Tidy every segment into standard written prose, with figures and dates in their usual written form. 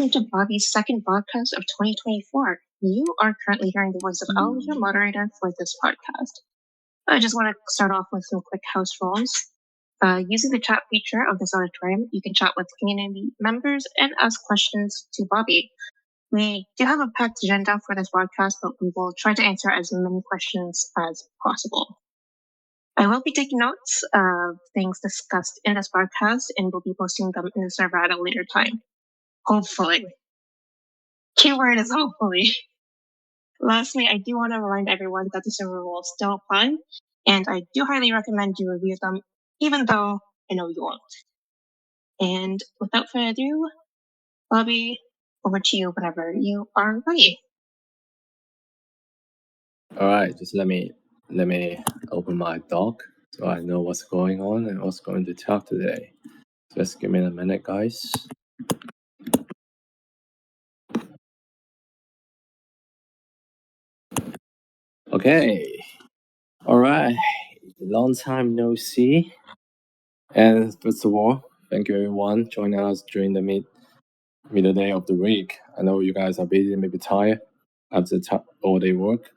welcome to Bobby's second podcast of 2024. You are currently hearing the voice of Al, your moderator for this podcast. I just want to start off with some quick house rules. Using the chat feature of this auditorium, you can chat with community members and ask questions to Bobby. We do have a packed agenda for this podcast, but we will try to answer as many questions as possible. I will be taking notes of things discussed in this podcast and will be posting them in the server at a later time. Hopefully. Keyword is hopefully. Lastly, I do want to remind everyone that the server rules still apply, and I do highly recommend you review them, even though I know you won't. And without further ado, Bobby, over to you whenever you are ready. All right, just let me open my doc so I know what's going on and what's going to talk today. Just give me a minute, guys. Okay. All right. Long time no see. And first of all, thank you everyone joining us during the middle day of the week. I know you guys are busy, maybe tired after all day work.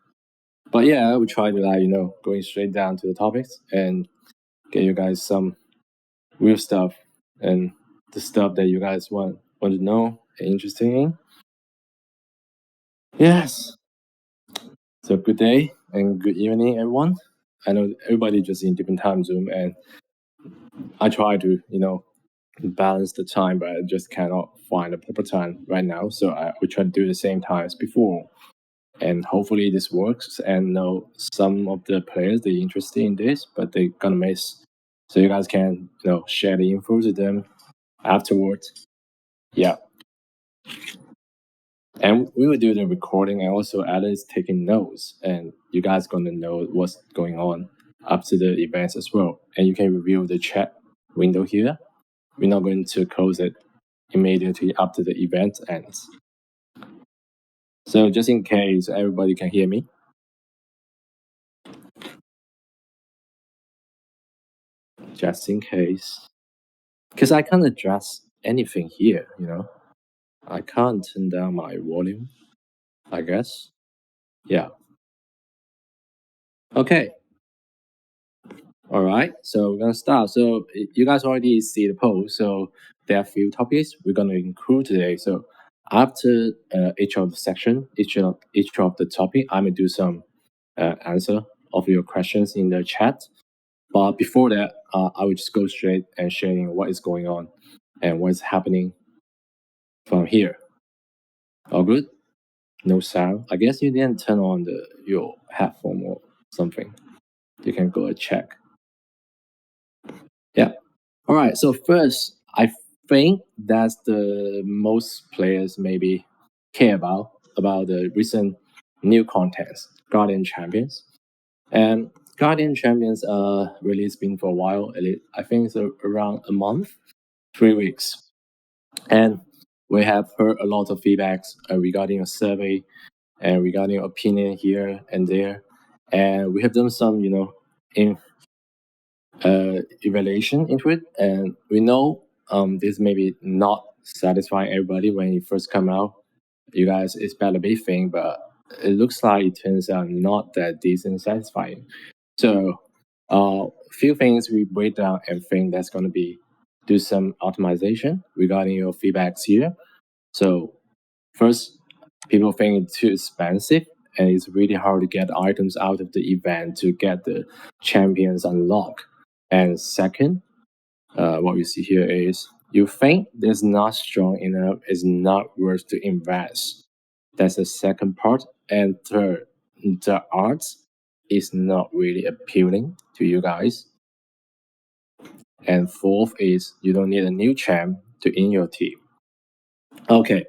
But yeah, we try to going straight down to the topics and get you guys some real stuff and the stuff that you guys want to know and interested in. Yes. So good day and good evening, everyone. I know everybody just in different time zone, and I try to balance the time, but I just cannot find a proper time right now. So I will try to do the same time as before, and hopefully this works. And know some of the players they're interested in this, but they're gonna miss. So you guys can share the info to them afterwards. Yeah. And we will do the recording, and also Alice taking notes, and you guys gonna know what's going on up to the events as well. And you can review the chat window here. We're not going to close it immediately after the event ends. So just in case everybody can hear me. Just in case. Because I can't adjust anything here, I can't turn down my volume, I guess. Yeah. Okay. All right, so we're gonna start. So you guys already see the poll. So there are a few topics we're gonna include today. So after each of the section, each of the topic, I'm gonna do some answer of your questions in the chat. But before that, I will just go straight and sharing what is going on and what is happening from here. All good? No sound. I guess you didn't turn on your headphone or something. You can go and check. Yeah. All right. So first, I think that's the most players maybe care about the recent new contents, Guardian Champions. And Guardian Champions released been for a while. I think it's around a month, 3 weeks. And we have heard a lot of feedbacks regarding a survey and regarding opinion here and there. And we have done some, evaluation into it, and we know this maybe not satisfying everybody when it first come out. You guys expect a big thing, but it looks like it turns out not that decent satisfying. So few things we break down and think that's going to be do some optimization regarding your feedbacks here. So first, people think it's too expensive and it's really hard to get items out of the event to get the champions unlocked. And second, what we see here is you think this not strong enough is not worth to invest. That's the second part. And third, the art is not really appealing to you guys. And fourth is you don't need a new champ to in your team. Okay,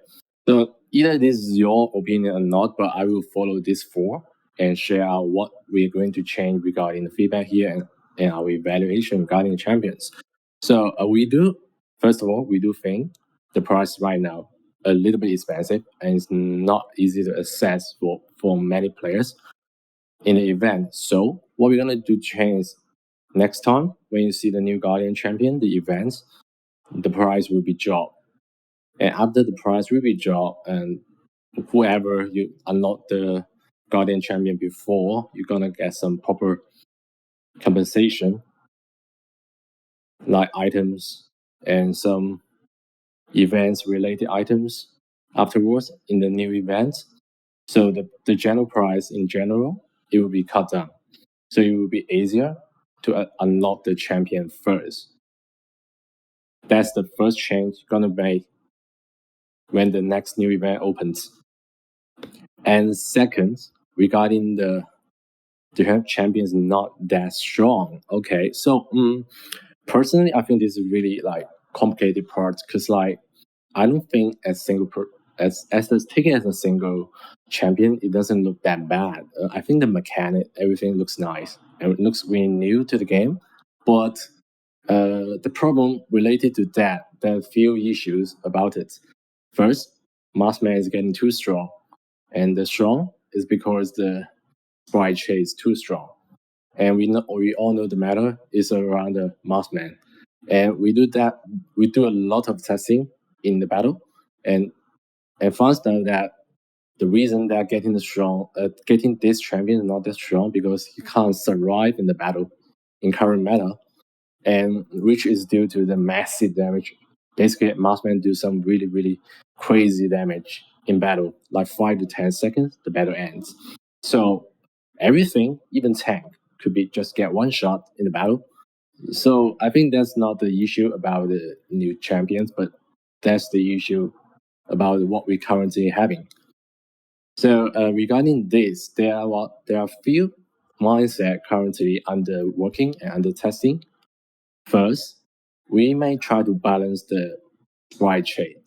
so either this is your opinion or not, but I will follow these four and share out what we're going to change regarding the feedback here and our evaluation regarding champions. So first of all, we do think the price right now a little bit expensive and it's not easy to access for many players in the event. So what we're gonna do change next time when you see the new Guardian champion, the events, the price will be dropped And after the prize will be dropped, and whoever you unlock the Guardian Champion before, you're gonna get some proper compensation, like items and some events related items afterwards in the new event. So the general price in general, it will be cut down. So it will be easier to unlock the champion first. That's the first change you're gonna make when the next new event opens. And second, regarding the champion is not that strong. Okay, so personally, I think this is really like complicated part because like I don't think as taken as a single champion, it doesn't look that bad. I think the mechanic, everything looks nice and it looks really new to the game. But the problem related to that, there are a few issues about it. First, Maskman is getting too strong, and the strong is because the sprite shade is too strong. And we all know the matter is around the Maskman. And we do a lot of testing in the battle, and found out that the reason they're getting getting this champion is not that strong because he can't survive in the battle in current meta, and which is due to the massive damage. Basically, Maskman do some really crazy damage in battle, like 5 to 10 seconds, the battle ends. So everything, even tank, could be just get one shot in the battle. So I think that's not the issue about the new champions, but that's the issue about what we currently having. So regarding this, there are a few mindset currently under working and under testing. First, we may try to balance the right trade,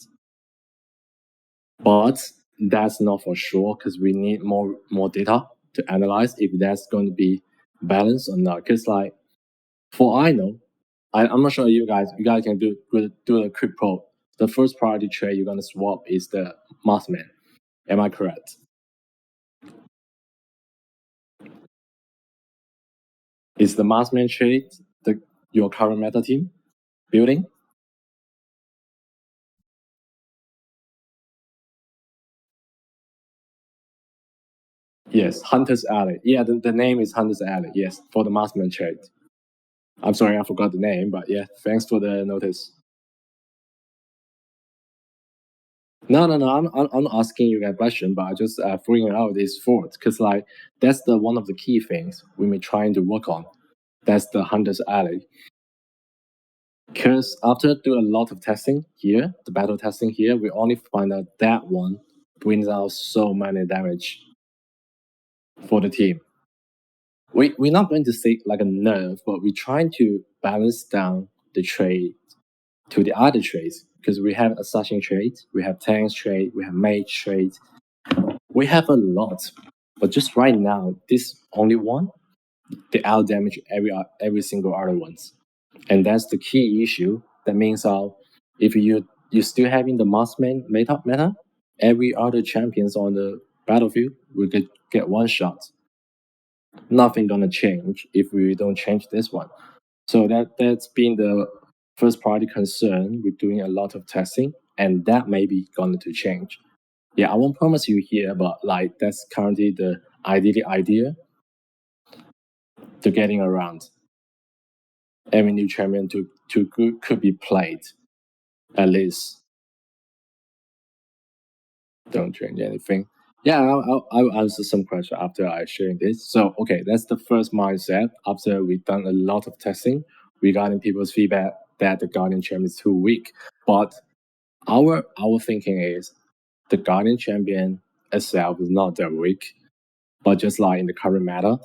but that's not for sure because we need more data to analyze if that's going to be balanced or not. Because like for I know, I'm not sure you guys can do a quick poll. The first priority trade you're gonna swap is the Maskman. Am I correct? Is the Maskman trade your current meta team building? Yes, Hunter's Alley. Yeah, the name is Hunter's Alley. Yes, for the Maskman trade. I'm sorry, I forgot the name, but yeah, thanks for the notice. No. I'm not asking you that question, but I just throwing it out this thought because like that's the one of the key things we may trying to work on. That's the Hunter's Alley. Because after doing a lot of testing here, the battle testing here, we only find out that one brings out so many damage for the team. We're not going to say like a nerf, but we're trying to balance down the trade to the other trades because we have assassin trade, we have tanks trade, we have mage trade, we have a lot. But just right now, this only one, they out damage every single other ones, and that's the key issue. That means if you still having the Maskman meta, every other champions on the battlefield will get one shot. Nothing gonna change if we don't change this one. So that's been the first party concern. We're doing a lot of testing, and that may be going to change. Yeah, I won't promise you here, but like that's currently the idea to getting around. Every new champion could be played at least. Don't change anything. Yeah, I'll answer some question after I sharing this. So okay, that's the first mindset after we've done a lot of testing regarding people's feedback that the Guardian champion is too weak. But our thinking is the Guardian champion itself is not that weak, but just like in the current meta,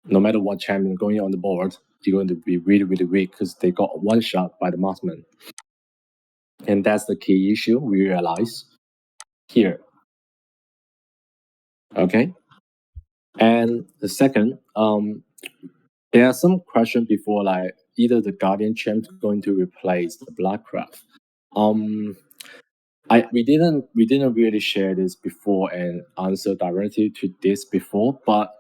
no matter what champion going on the board, you're going to be really weak because they got one shot by the Mothman. And that's the key issue we realize here. Okay. And the second, there are some questions before like either the Guardian champ going to replace the Blackcraft. We didn't really share this before and answer directly to this before, but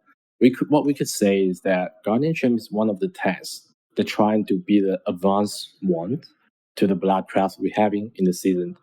what we could say is that Guardian champ is one of the tests. They're trying to be the advanced one to the Bloodcraft we're having in the season.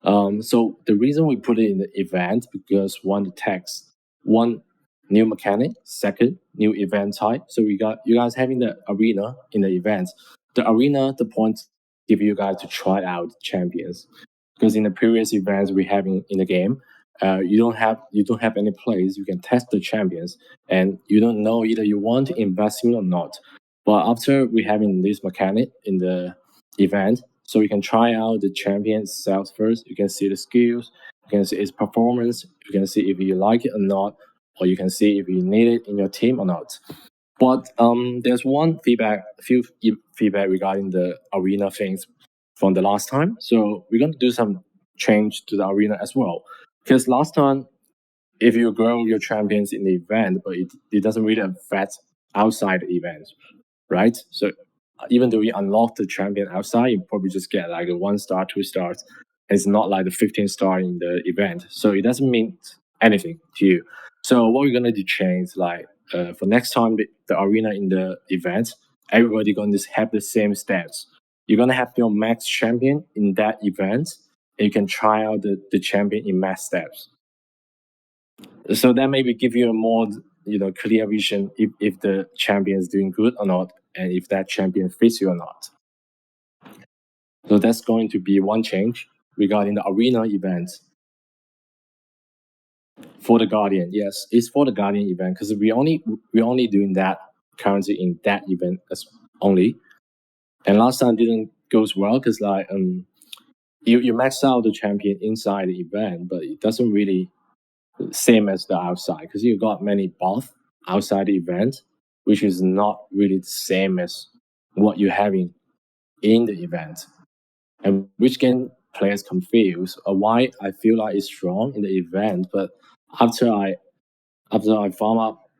So the reason we put it in the event because one, the text, one, new mechanic, second, new event type. So we got you guys having the arena in the event. The arena, the point give you guys to try out champions because in the previous events we having in the game, you don't have any plays. You can test the champions, and you don't know either you want to invest in or not. But after we having this mechanic in the event, so you can try out the champion itself first. You can see the skills, you can see its performance, you can see if you like it or not, or you can see if you need it in your team or not. But there's few feedback regarding the arena things from the last time. So we're going to do some change to the arena as well. Because last time, if you grow your champions in the event, but it doesn't really affect outside the event, right? So even though you unlock the champion outside, you probably just get like a 1 star, 2 stars. It's not like the 15 star in the event. So it doesn't mean anything to you. So what we're gonna do change like for next time the arena in the event, everybody gonna have the same stats. You're gonna have your max champion in that event, and you can try out the champion in max stats. So that maybe give you a more clear vision if the champion is doing good or not, and if that champion fits you or not. So that's going to be one change regarding the arena event. For the Guardian, yes, it's for the Guardian event because we're only doing that currently in that event as only. And last time didn't goes well because like you max out the champion inside the event, but it doesn't really same as the outside because you got many buff outside the event, which is not really the same as what you're having in the event, and which can players confuse why I feel like it's strong in the event, but after I farm up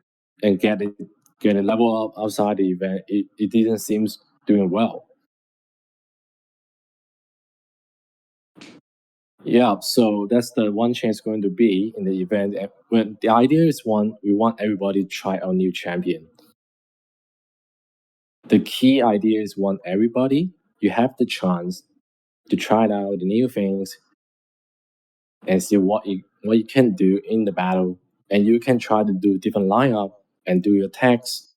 and get a level up outside the event, it didn't seem doing well. Yeah, so that's the one chance going to be in the event. And when the idea is we want everybody to try our new champion. The key idea is want everybody, you have the chance to try out the new things and see what you can do in the battle. And you can try to do different lineup and do your tags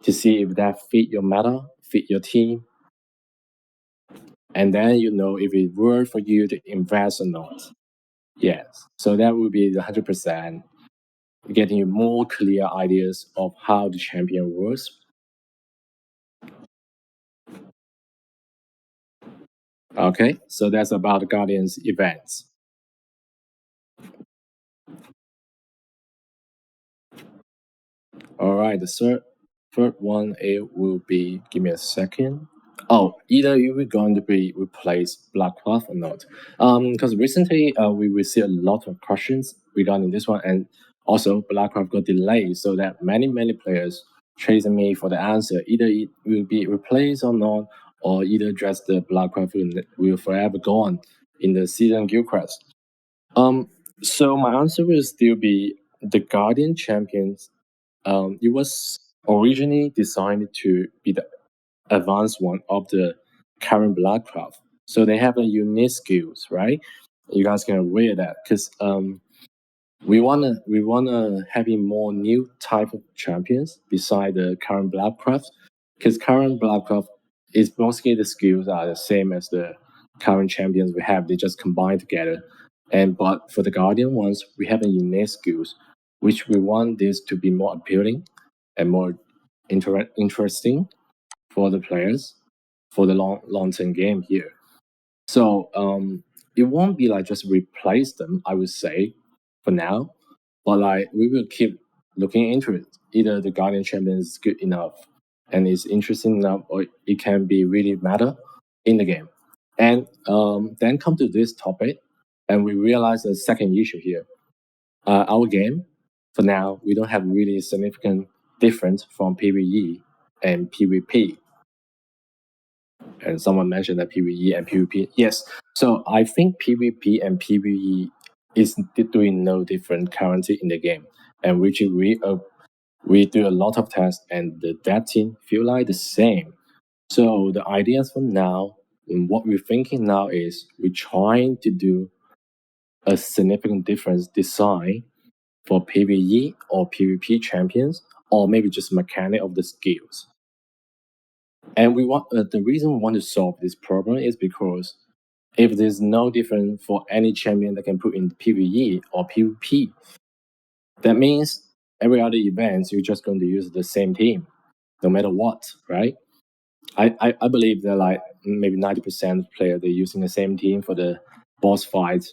to see if that fit your meta, fit your team. And then you know if it's worth for you to invest or not. Yes. So that would be the 100%, getting you more clear ideas of how the champion works. Okay, so that's about the Guardians events. All right, the third one, it will be, give me a second. Oh, either you were going to be replace Blackcloth or not. Because recently we received a lot of questions regarding this one, and also Blackcloth got delayed, so that many players chasing me for the answer. Either it will be replaced or not, or either just the Blackcloth will forever go on in the season Guildcrest. So my answer will still be the Guardian Champions. It was originally designed to be the advanced one of the current Bloodcraft. So they have a unique skills, right? You guys can aware that because we wanna having more new type of champions beside the current Bloodcraft. Because current Bloodcraft is mostly the skills are the same as the current champions we have. They just combine together. But for the Guardian ones, we have a unique skills, which we want this to be more appealing and more interesting for the players for the long term game here. So it won't be like just replace them, I would say, for now. But like we will keep looking into it. Either the Guardian Champion is good enough and is interesting enough, or it can be really matter in the game. And then come to this topic, and we realize the second issue here. Our game, for now, we don't have really significant difference from PvE and PvP. And someone mentioned that PvE and PvP. Yes, so I think PvP and PvE is doing no different currently in the game, and which we do a lot of tests, and the dev team feel like the same. So the ideas for now what we're thinking now is we're trying to do a significant difference design for PvE or PvP champions, or maybe just mechanic of the skills. And we want the reason we want to solve this problem is because if there's no difference for any champion that can put in PvE or PvP, that means every other event you're just going to use the same team, no matter what, right? I believe that like maybe 90% of players they're using the same team for the boss fight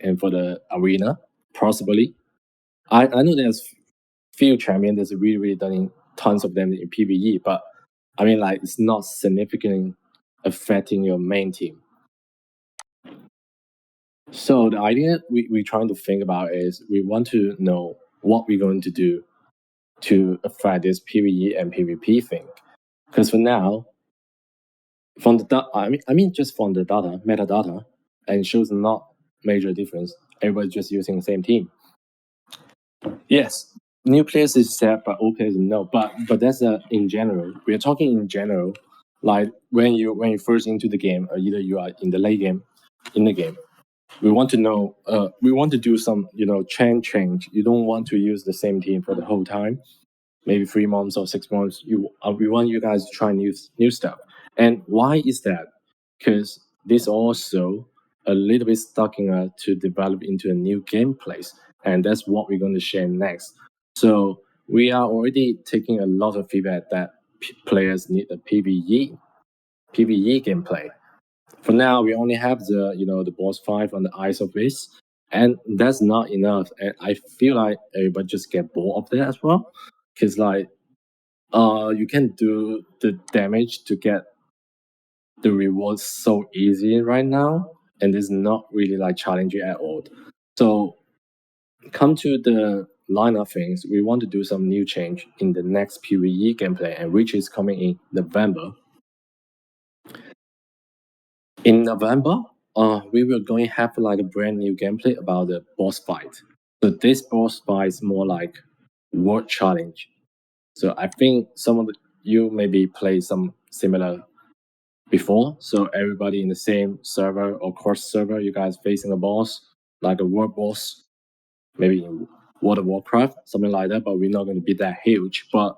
and for the arena, possibly. I know there's few champions that's really done tons of them in PvE, but I mean like it's not significantly affecting your main team. So the idea we're trying to think about is we want to know what we're going to do to affect this PvE and PvP thing. Because for now, from the I mean just from the data, metadata, and it shows not major difference. Everybody's just using the same team. Yes, new players is set, but old players no. But that's in general. We are talking in general, like when you first into the game, or either you are in the late game, in the game. We want to know. We want to do some change. You don't want to use the same team for the whole time. Maybe 3 months or 6 months. We want you guys to try new stuff. And why is that? Because this also a little bit stuck in to develop into a new gameplays, and that's what we're going to share next. So we are already taking a lot of feedback that players need a PvE gameplay. For now, we only have the boss fight on the Ice of Abyss, and that's not enough. And I feel like everybody just get bored of that as well, because like you can do the damage to get the rewards so easy right now, and it's not really like challenging at all. So come to the line of things, we want to do some new change in the next PvE gameplay, and which is coming in November. In November, we will going to have like a brand new gameplay about the boss fight. So this boss fight is more like world challenge. So I think some of you maybe play some similar before. So everybody in the same server or cross server, you guys facing a boss, like a world boss, maybe in World of Warcraft, something like that, but we're not going to be that huge. But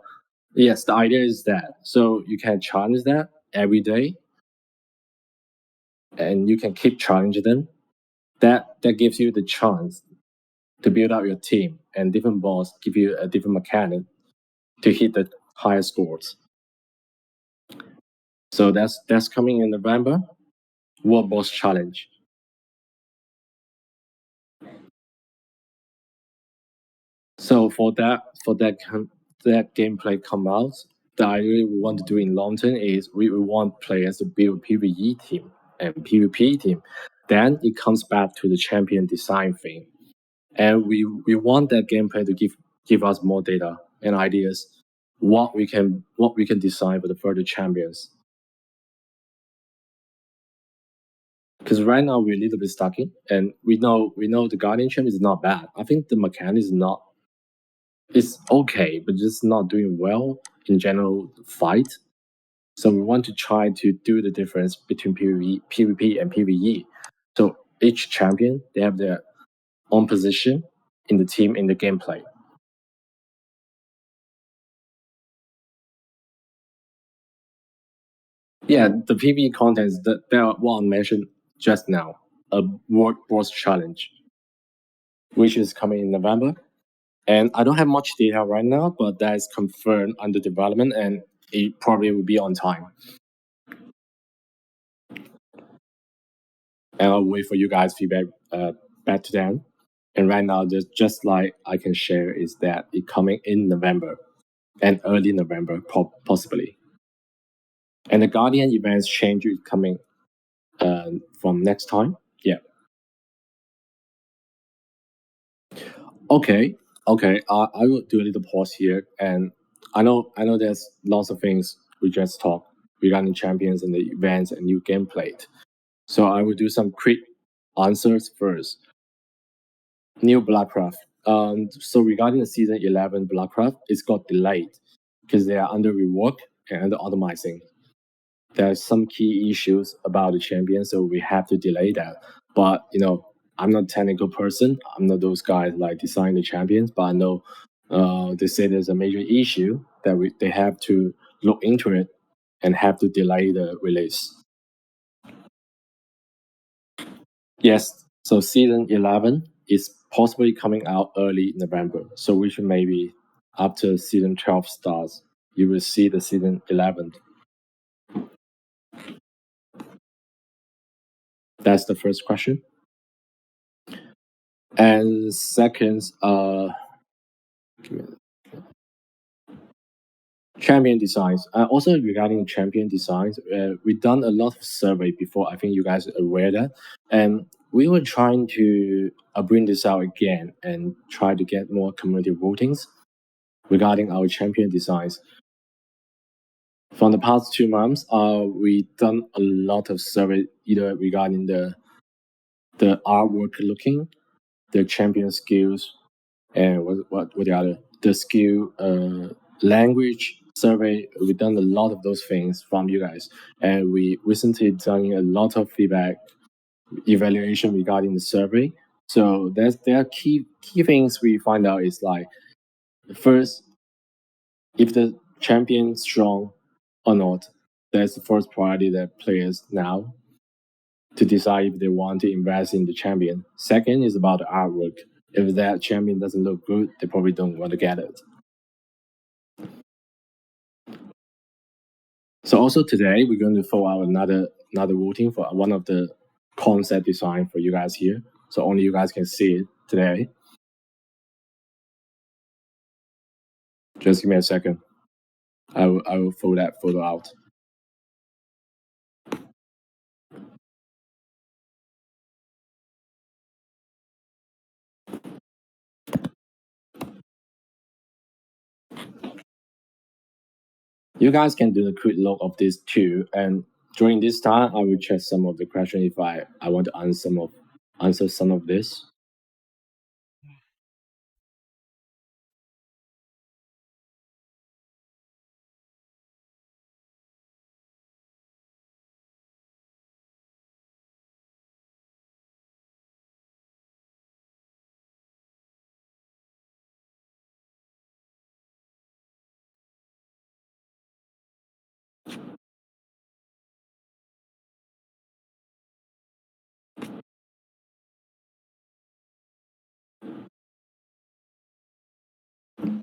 yes, the idea is that. So you can challenge that every day, and you can keep challenging them. That gives you the chance to build up your team, and different boss give you a different mechanic to hit the higher scores. So that's coming in November. World Boss Challenge. So for that gameplay come out, the idea we want to do in long term is we want players to build PvE team and PvP team. Then it comes back to the champion design thing, and we want that gameplay to give us more data and ideas what we can design for the further champions. Because right now we're a little bit stuck in, and we know the Guardian champ is not bad. I think the mechanic is not. It's okay, but just not doing well in general fight. So we want to try to do the difference between PvP and PvE. So each champion they have their own position in the team in the gameplay. Yeah, the PvE content is that what I mentioned just now, a World Boss Challenge, which is coming in November. And I don't have much data right now, but that is confirmed under development, and it probably will be on time. And I'll wait for you guys' feedback back to them. And right now, just like I can share is that it coming in November and early November, possibly. And the Guardian events change is coming from next time. Yeah. Okay. I will do a little pause here, and I know there's lots of things we just talked regarding champions and the events and new gameplay. So I will do some quick answers first. New Blackcraft. So regarding the season 11 Blackcraft, it's got delayed because they are under rework and under optimizing. there's some key issues about the champion, so we have to delay that. But I'm not a technical person. I'm not those guys like design the champions, but I know they say there's a major issue that they have to look into it and have to delay the release. Yes, so season 11 is possibly coming out early November. So we should maybe after season 12 starts, you will see the season 11. That's the first question. And second, champion designs. Also regarding champion designs, we've done a lot of survey before. I think you guys are aware that, and we were trying to bring this out again and try to get more community votings regarding our champion designs. From the past 2 months, we done a lot of survey either regarding the artwork looking, the champion skills, and what the other the skill language survey. We've done a lot of those things from you guys, and we recently done a lot of feedback evaluation regarding the survey. So there are key things we find out is like first, if the champion strong or not. That's the first priority that players now to decide if they want to invest in the champion. Second is about the artwork. If that champion doesn't look good, they probably don't want to get it. So also today we're going to throw out another voting for one of the concept design for you guys here. So only you guys can see it today. Just give me a second. I will throw that photo out. You guys can do a quick look of this too, and during this time, I will check some of the question if I want to answer some of this.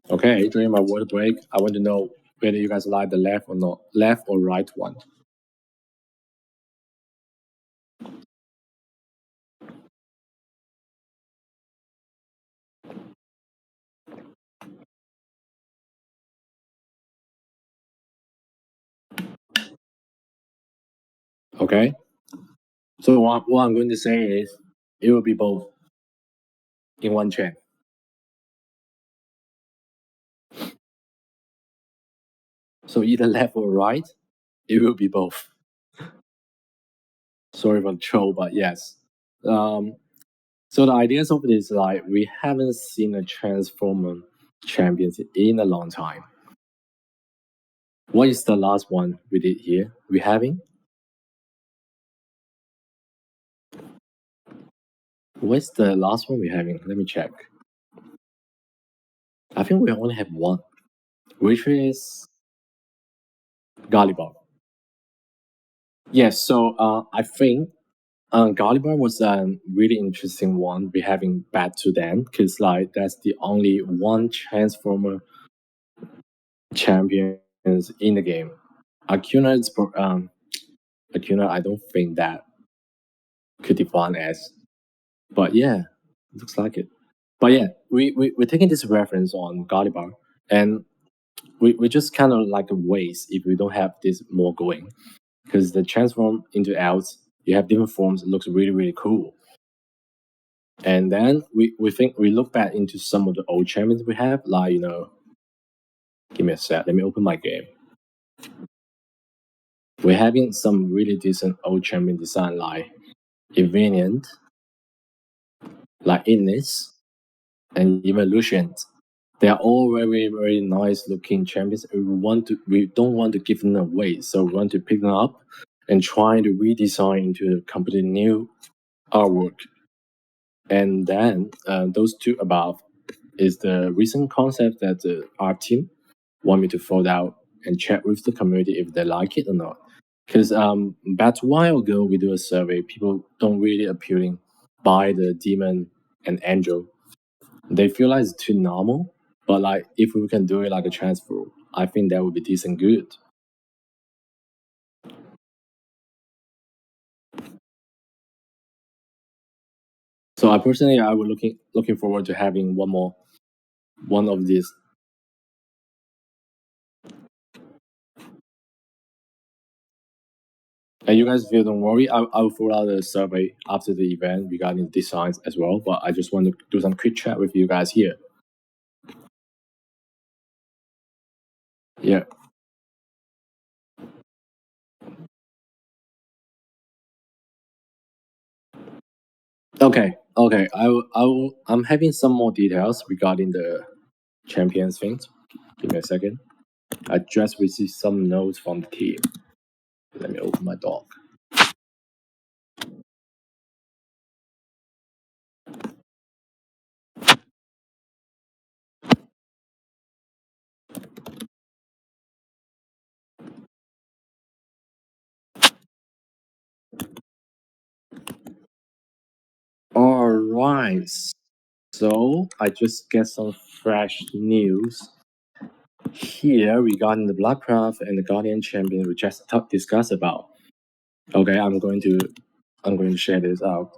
Okay, during my water break, I want to know whether you guys like the left or right one. Okay. So what I'm going to say is it will be both in one chain. So either left or right, it will be both. Sorry for the troll, but yes. So the ideas of this like we haven't seen a Transformer champions in a long time. What is the last one we did here? We having? What's the last one we having? Let me check. I think we only have one, which is Galibar. Yes, so I think Galibar was a really interesting one we having back to then, because like that's the only one Transformer champions in the game. Arcuna is Arcuna, I don't think that could define as, but yeah, looks like it. But yeah, we're taking this reference on Galibar, and we just kind of like a waste if we don't have this more going, because the transform into elves, you have different forms. It looks really really cool. And then we think we look back into some of the old champions we have, like give me a sec. Let me open my game. We're having some really decent old champion design like Evenient, like Ignis, and even Lucian. They are all very, very nice looking champions. We don't want to give them away, so we want to pick them up and try to redesign into a completely new artwork. And then those two above is the recent concept that our team want me to fold out and check with the community if they like it or not. Because back a while ago, we do a survey. People don't really appealing by the demon and angel. They feel like it's too normal. But like if we can do it like a transfer, I think that would be decent good. So I personally I would looking forward to having one of these. And you guys feel don't worry, I will fill out a survey after the event regarding designs as well. But I just want to do some quick chat with you guys here. Yeah. Okay. I'm having some more details regarding the champions things. Give me a second. I just received some notes from the team. Let me open my doc. All right. So I just get some fresh news here regarding the Bloodcraft and the Guardian Champion we just discussed about. Okay, I'm going to share this out.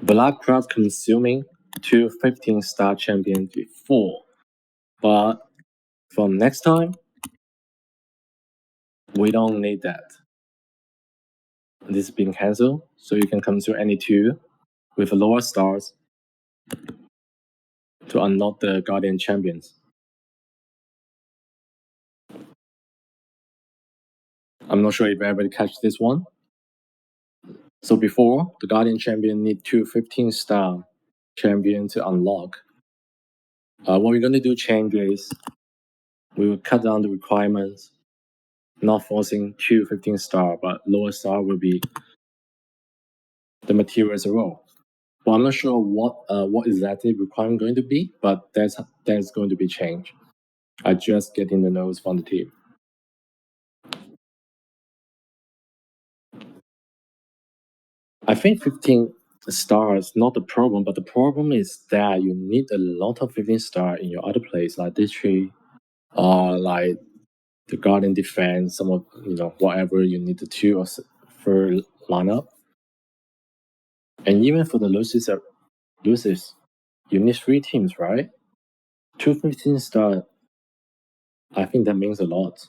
Bloodcraft consuming two 15-star champions before, but from next time, we don't need that. This is being cancelled, so you can consume any two with lower stars to unlock the Guardian champions. I'm not sure if everybody catch this one. So before, the Guardian champion need two 15-star champion to unlock. What we're going to do change is we will cut down the requirements, not forcing two 15-star, but lower star will be the material as a role. Well, I'm not sure what exactly requirement going to be, but that's going to be changed. I just getting the notes from the team. I think 15 stars not the problem, but the problem is that you need a lot of 15 star in your other place like this tree, or like the Guardian defense, some of whatever you need the two or for lineup. And even for the Lucis, you need three teams, right? Two 15 star. I think that means a lot.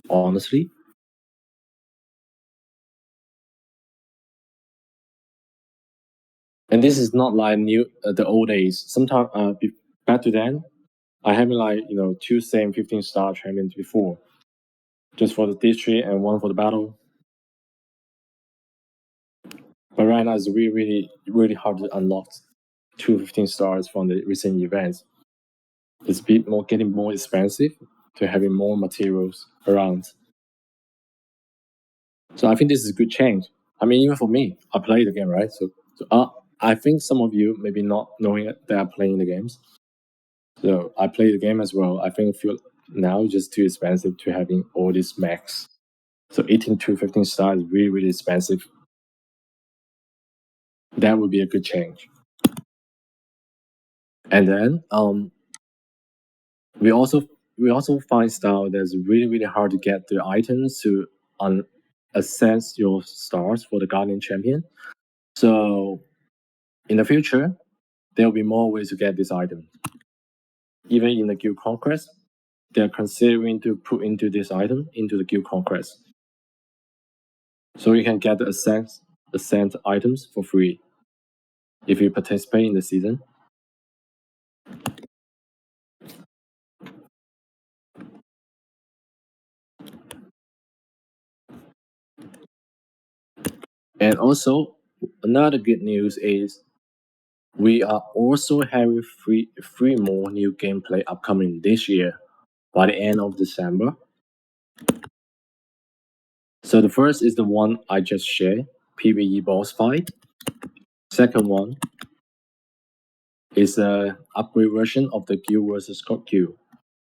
Honestly. And this is not like the old days. Sometimes back to then, I having like two same 15-star champions before, just for the district and one for the battle. But right now it's really, really, really hard to unlock two 15 stars from the recent events. It's getting more expensive to having more materials around. So I think this is a good change. I mean, even for me, I play the game, right? So I think some of you maybe not knowing that they are playing the games. So I play the game as well. I think feel now just too expensive to having all these max. So 18 to 15 stars is really, really expensive. That would be a good change. And then we also find style that's really, really hard to get the items to assess your stars for the Guardian Champion. So in the future, there will be more ways to get this item. Even in the Guild Conquest, they're considering to put into this item into the Guild Conquest. So you can get the ascent items for free if you participate in the season. And also, another good news is we are also having three more new gameplay upcoming this year by the end of December. So the first is the one I just shared, PvE boss fight. Second one is a upgrade version of the Guild vs. Guild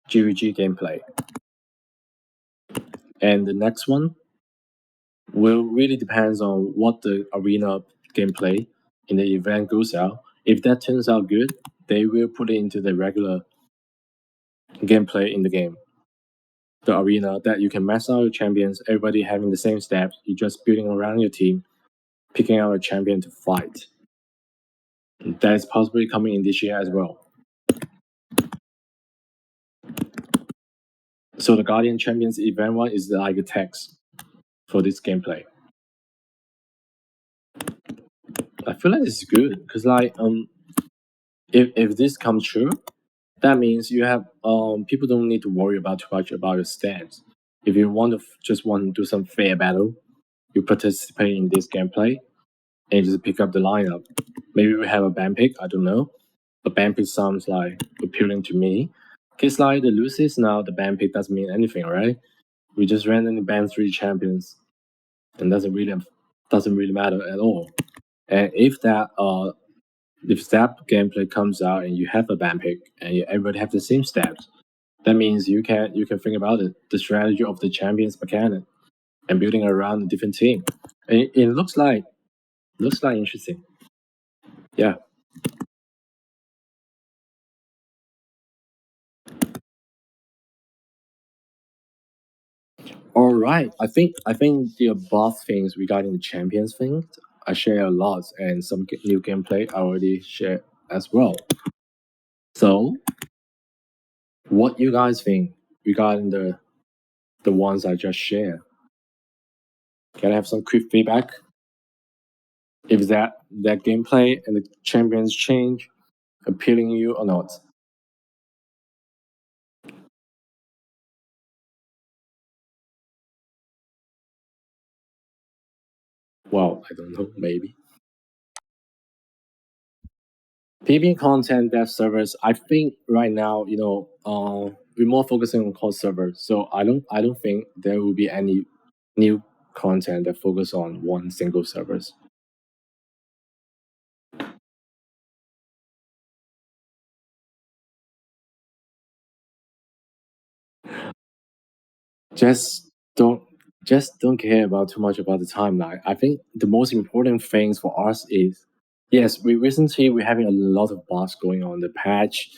GVG gameplay. And the next one will really depends on what the arena gameplay in the event goes out. If that turns out good, they will put it into the regular gameplay in the game. The arena that you can max out your champions, everybody having the same steps, you're just building around your team, picking out a champion to fight. That is possibly coming in this year as well. So the Guardian Champions event one is like a text for this gameplay. I feel like this is good because if this comes true, that means you have people don't need to worry about too much about your stats. If you just want to do some fair battle, you participate in this gameplay and just pick up the lineup. Maybe we have a ban pick, I don't know. A ban pick sounds like appealing to me. Cause like the Lucis now, the ban pick doesn't mean anything, right? We just randomly ban 3 champions, and doesn't really matter at all. And if that gameplay comes out and you have a ban pick and everybody have the same steps, that means you can think about it, the strategy of the champions mechanic and building around a different team. And it looks like interesting. Yeah. All right. I think the above things regarding the champions thing, I share a lot, and some new gameplay I already share as well. So, what you guys think regarding the ones I just shared? Can I have some quick feedback? If that gameplay and the champions change appealing you or not? Well, I don't know, maybe. PB content dev servers, I think right now, we're more focusing on core servers. So I don't think there will be any new content that focus on one single servers. Just don't care about too much about the timeline. I think the most important things for us is, yes, we're having a lot of bugs going on the patch,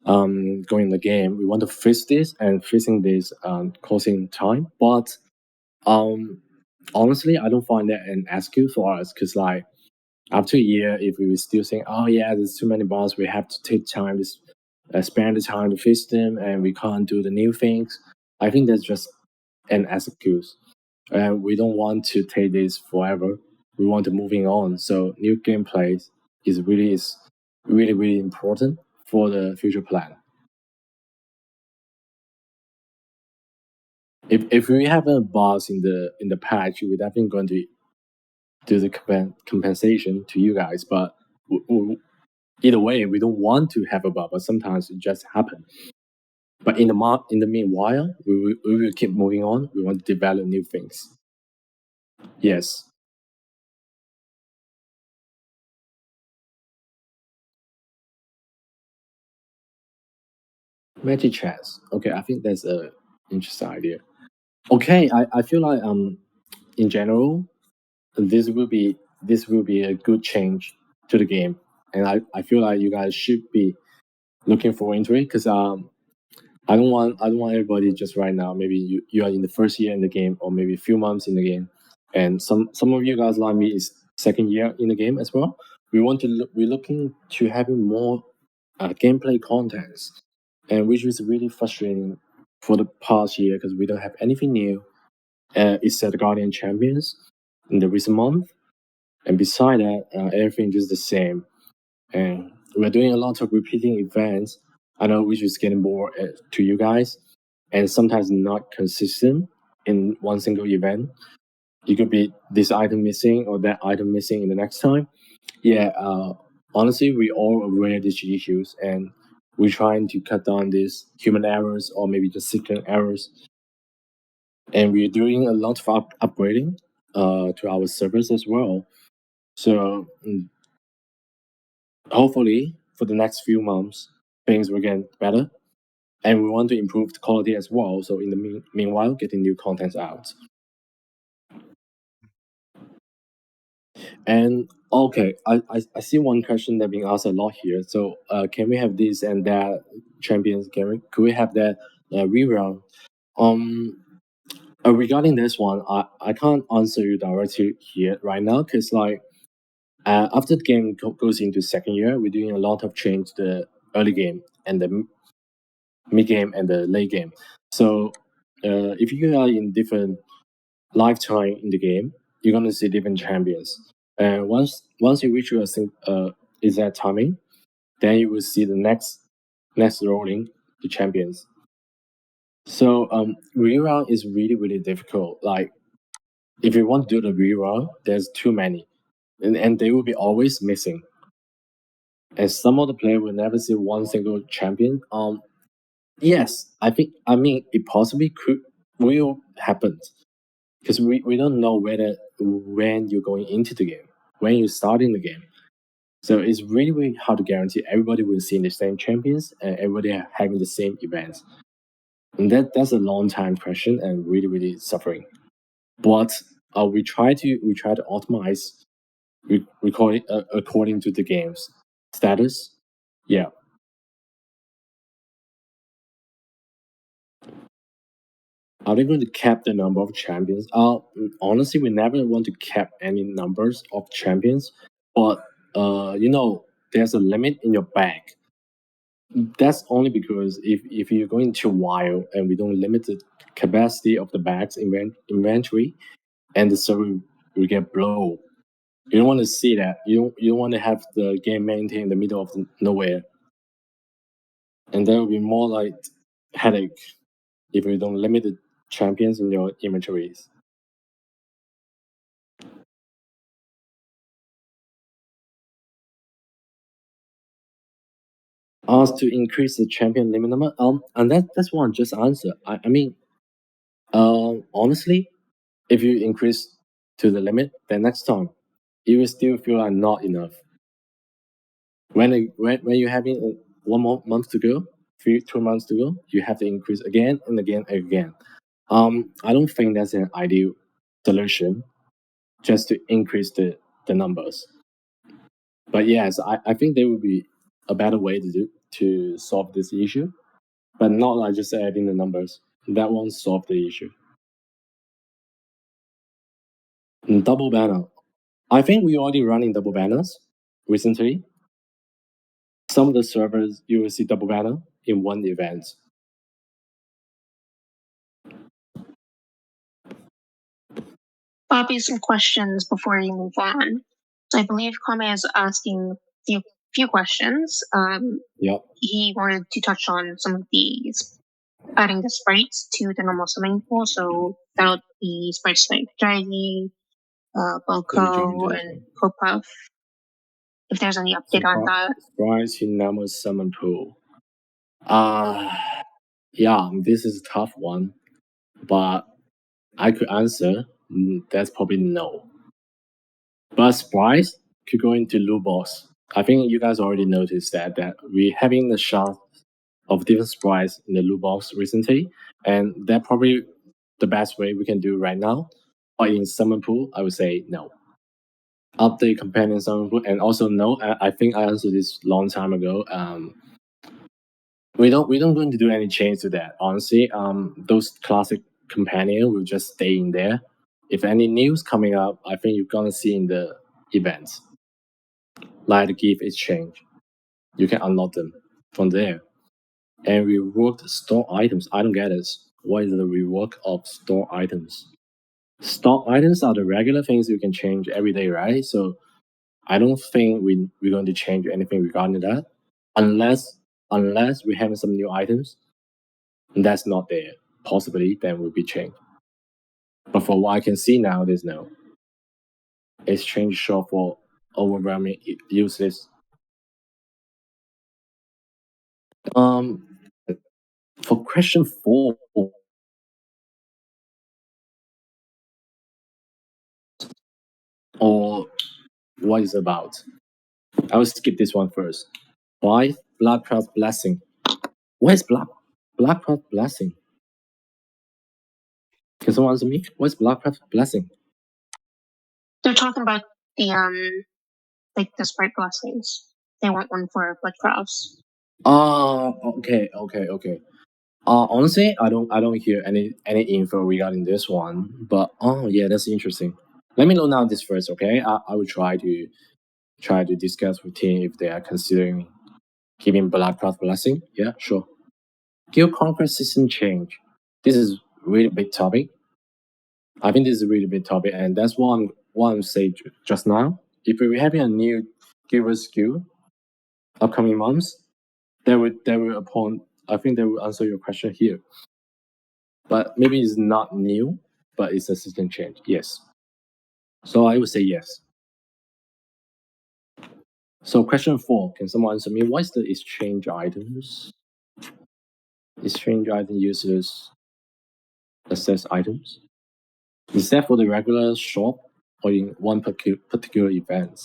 going in the game. We want to fix this, and fixing this causing time. But honestly, I don't find that an excuse for us because like after a year, if we were still saying, oh yeah, there's too many bugs, we have to take time to spend the time to fix them, and we can't do the new things. I think that's just an excuse. And we don't want to take this forever. We want to moving on. So new gameplay is really important for the future plan. If we have a boss in the patch, we're definitely going to do the compensation to you guys. But either way, we don't want to have a bug, but sometimes it just happens. But in the meanwhile, we will keep moving on. We want to develop new things. Yes. Magic chess. Okay, I think that's a interesting idea. Okay, I feel like in general this will be a good change to the game, and I feel like you guys should be looking forward into it because I don't want everybody just right now. Maybe you are in the first year in the game or maybe a few months in the game, and some of you guys like me is second year in the game as well. We're looking to having more gameplay contents, and which is really frustrating for the past year because we don't have anything new. Except the Guardian Champions in the recent month, and beside that, everything is the same. And we're doing a lot of repeating events. I know which is getting more to you guys, and sometimes not consistent in one single event. it could be this item missing or that item missing in the next time. Yeah, honestly, we all aware of these issues, and we're trying to cut down these human errors or maybe just system errors. And we're doing a lot of upgrading to our servers as well. So hopefully, for the next few months, things will get better. And we want to improve the quality as well. So in the meanwhile, getting new contents out. And okay, I see one question that being asked a lot here. So can we have this and that champions? Could we have that rerun? Um, regarding this one, I can't answer you directly here right now because like after the game goes into second year, we're doing a lot of change to the early game and the mid game and the late game. So if you are in different lifetime in the game, you're gonna see different champions. And once you reach your exact timing, then you will see the next rolling the champions. So rerun is really difficult. Like if you want to do the rerun, there's too many, and they will be always missing. And some of the player will never see one single champion. Yes, I mean it possibly will happen because we don't know whether when you're going into the game, when you're starting the game. So it's really hard to guarantee everybody will see the same champions and everybody having the same events. And that's a long time question and really suffering. But we try to optimize recording according to the game's status. Yeah. Are they going to cap the number of champions? Honestly, we never want to cap any numbers of champions, but there's a limit in your bag. That's only because if you're going too wild and we don't limit the capacity of the bag's inventory, and the server will get blown. You don't want to see that. You don't want to have the game maintained in the middle of nowhere, and there will be more like headache if you don't limit the champions in your inventories. Asked to increase the champion limit number. And that's one just answer. I mean, honestly, if you increase to the limit, then next time you will still feel like not enough. When you're having one more month to go, 2 months to go, you have to increase again and again and again. I don't think that's an ideal solution, just to increase the numbers. But yes, I think there will be a better way to solve this issue, but not like just adding the numbers. That won't solve the issue. Double banner. I think we already running double banners recently. Some of the servers you will see double banner in one event. Bobby, some questions before you move on. So I believe Kame is asking few questions. Yep. He wanted to touch on some of these, adding the sprites to the normal swimming pool. So that would be sprites like Draggy, Balco, and Kopuff. If there's any update on that. Sprites in normal summon pool. Yeah, this is a tough one, but I could answer. That's probably no. But sprites could go into loot box. I think you guys already noticed that we're having the shot of different sprites in the loot box recently, and that's probably the best way we can do right now. But in summon pool, I would say no. Update companion summon pool, and also no. I think I answered this long time ago. We don't going to do any change to that. Honestly, those classic companion will just stay in there. If any news coming up, I think you're gonna see in the events, like the gift exchange. You can unlock them from there. And reworked store items. I don't get it. What is the rework of store items? Stock items are the regular things you can change every day, right? So I don't think we're going to change anything regarding that, unless we have some new items that's not there. Possibly then will be changed. But for what I can see now, there's no exchange short for overwhelming useless. For question 4, or what is it about? I will skip this one first. 5. Bloodcraft Blessing. What is Bloodcraft Blessing? Can someone answer me? What is Bloodcraft Blessing? They're talking about the like the sprite blessings. They want one for Bloodcrafts. Okay. Honestly, I don't hear any info regarding this one. But yeah, that's interesting. Let me know now this first, okay? I will try to discuss with team if they are considering keeping Bloodcraft Blessing. Yeah, sure. Guild Conquest system change. This is really big topic. I think this is a really big topic, and that's what I'm saying just now. If we're having a new Guild skill upcoming months, they will upon. I think they will answer your question here. But maybe it's not new, but it's a system change. Yes. So I would say yes. So question 4, can someone answer me? What is the exchange items? Exchange item users access items. Is that for the regular shop or in one particular event?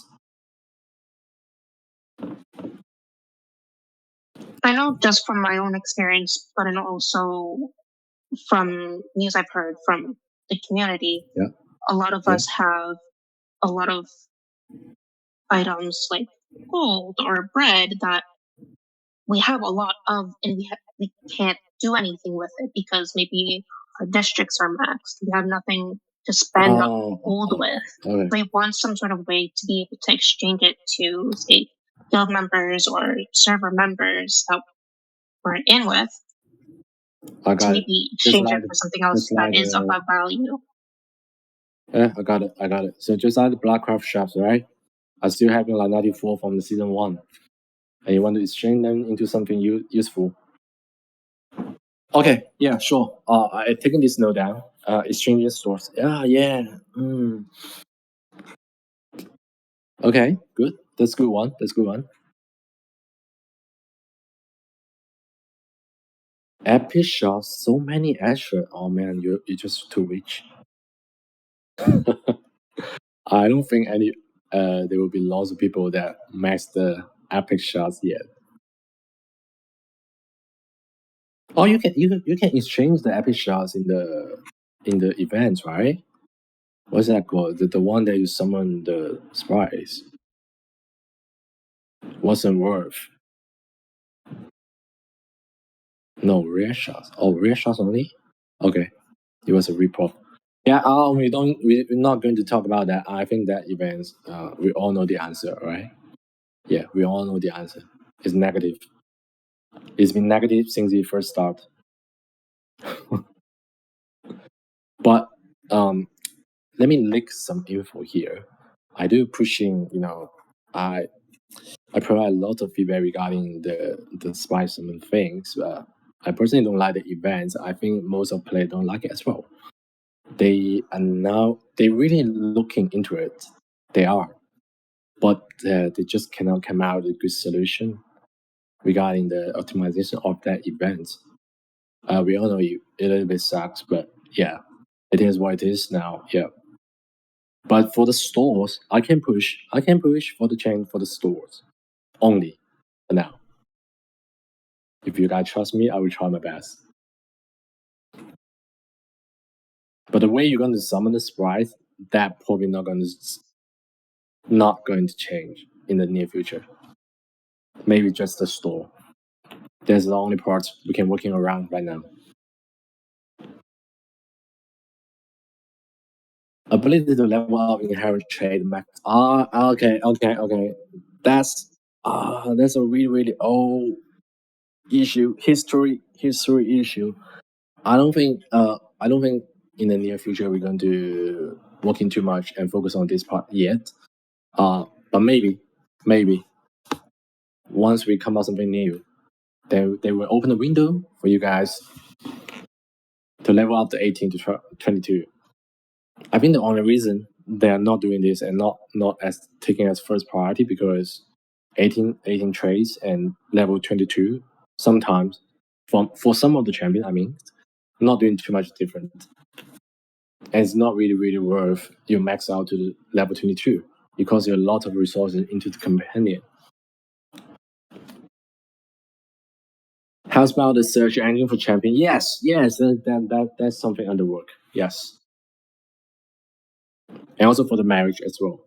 I know just from my own experience, but I know also from news I've heard from the community. Yeah. A lot of us have a lot of items like gold or bread that we have a lot of, and we can't do anything with it because maybe our districts are maxed. We have nothing to spend gold with. Okay. We want some sort of way to be able to exchange it to, say, guild members or server members that we're in with. I got to it. maybe exchange it for something else that is of a value. Yeah, I got it. So just like the Bloodcraft shops, right? I still having like 94 from the season 1. And you want to exchange them into something useful. Okay, yeah, sure. I taking this note down. Exchanging stores. Yeah. Okay, good. That's good one. Epic shots, so many extra. Oh man, you're just too rich. I don't think there will be lots of people that max the epic shots yet. Oh, you can exchange the epic shots in the events, right? What's that called? The one that you summon the sprites. Wasn't worth. No, rare shots. Oh, rare shots only? Okay. It was a report. Yeah, we're not going to talk about that. I think that events, we all know the answer, right? Yeah, we all know the answer. It's negative. It's been negative since it first started. But let me leak some info here. I do pushing, I provide a lot of feedback regarding the spice and things. I personally don't like the events. I think most of players don't like it as well. They really looking into it. They are, but they just cannot come out with a good solution regarding the optimization of that event. We all know it a little bit sucks, but yeah, it is what it is now. Yeah. But for the stores, I can push for the change for the stores only for now. If you guys trust me, I will try my best. But the way you're going to summon the sprites, that probably not going to change in the near future. Maybe just the store. That's the only part we can working around right now. Ability to level up inherent trade max. Okay. That's a really old issue, history issue. I don't think in the near future we're going to work in too much and focus on this part yet. But maybe once we come out something new, they will open the window for you guys to level up to 18 to 22. I think the only reason they are not doing this and not as taking as first priority because 18 trades and level 22 sometimes for some of the champions, I mean, not doing too much different. And it's not really worth you max out to the level 22 because there are a lot of resources into the companion. How's about the search engine for champion? Yes, that's something under work. Yes. And also for the marriage as well.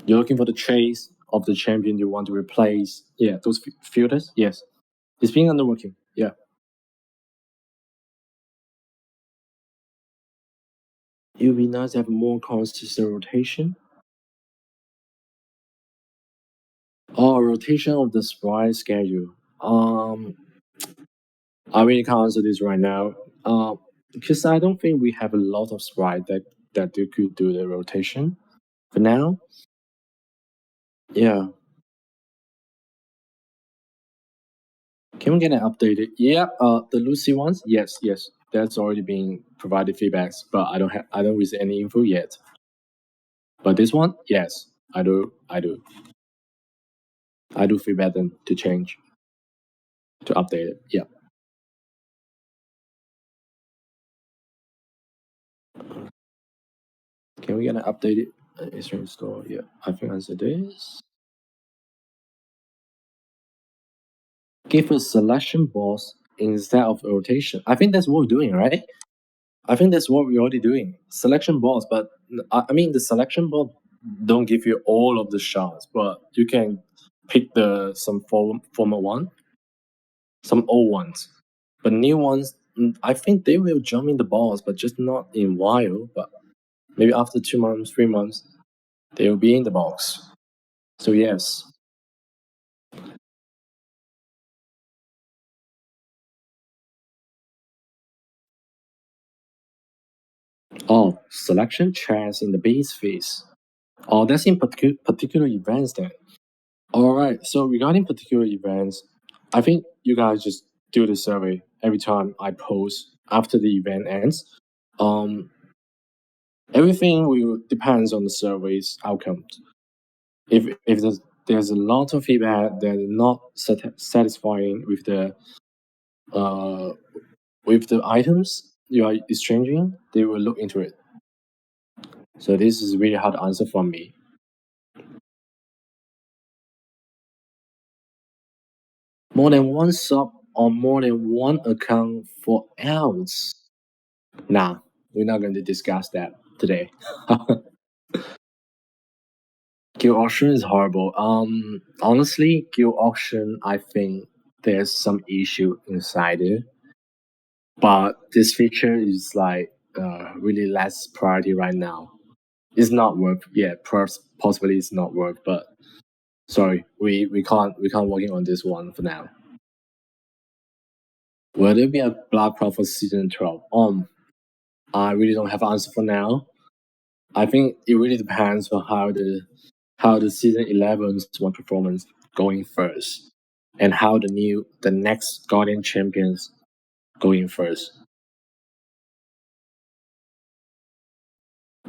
You're looking for the trace of the champion you want to replace. Yeah, those filters. Yes. It's being under working. Yeah. It would be nice to have more consistent rotation. Oh, rotation of the sprite schedule. I really can't answer this right now. Because I don't think we have a lot of sprite that they could do the rotation. For now, yeah. Can we get an updated? Yeah. The Lucy ones. Yes. That's already been provided feedbacks, but I don't receive any info yet. But this one, yes, I do. I do feedback them to change, to update it. Yeah. Can we get an updated Eastern store? Yeah, I think answer this. Give a selection boss instead of rotation. I think that's what we're doing, right? I think that's what we're already doing. Selection boss, but I mean the selection boss don't give you all of the shots, but you can pick the some former one, some old ones, but new ones. I think they will jump in the boss, but just not in while. But maybe after 2 months, 3 months, they will be in the box. So yes. Oh, selection chance in the base phase. Oh, that's in particular events then. All right. So regarding particular events, I think you guys just do the survey every time I post after the event ends. Um, everything will depends on the survey's outcomes. If there's a lot of feedback that are not satisfying uh with the items you are exchanging, they will look into it. So this is really hard to answer for me. More than one sub or more than one account for else. Nah, we're not going to discuss that today. Guild auction is horrible. Honestly, guild auction, I think there's some issue inside it, but this feature is like really less priority right now. It's not work. Yeah, perhaps possibly it's not work, but sorry, we can't working on this one for now. Will there be a Black Cloud for season 12? I really don't have an answer for now. I think it really depends on how the season 11's one performance going first, and how the next Guardian champions going first.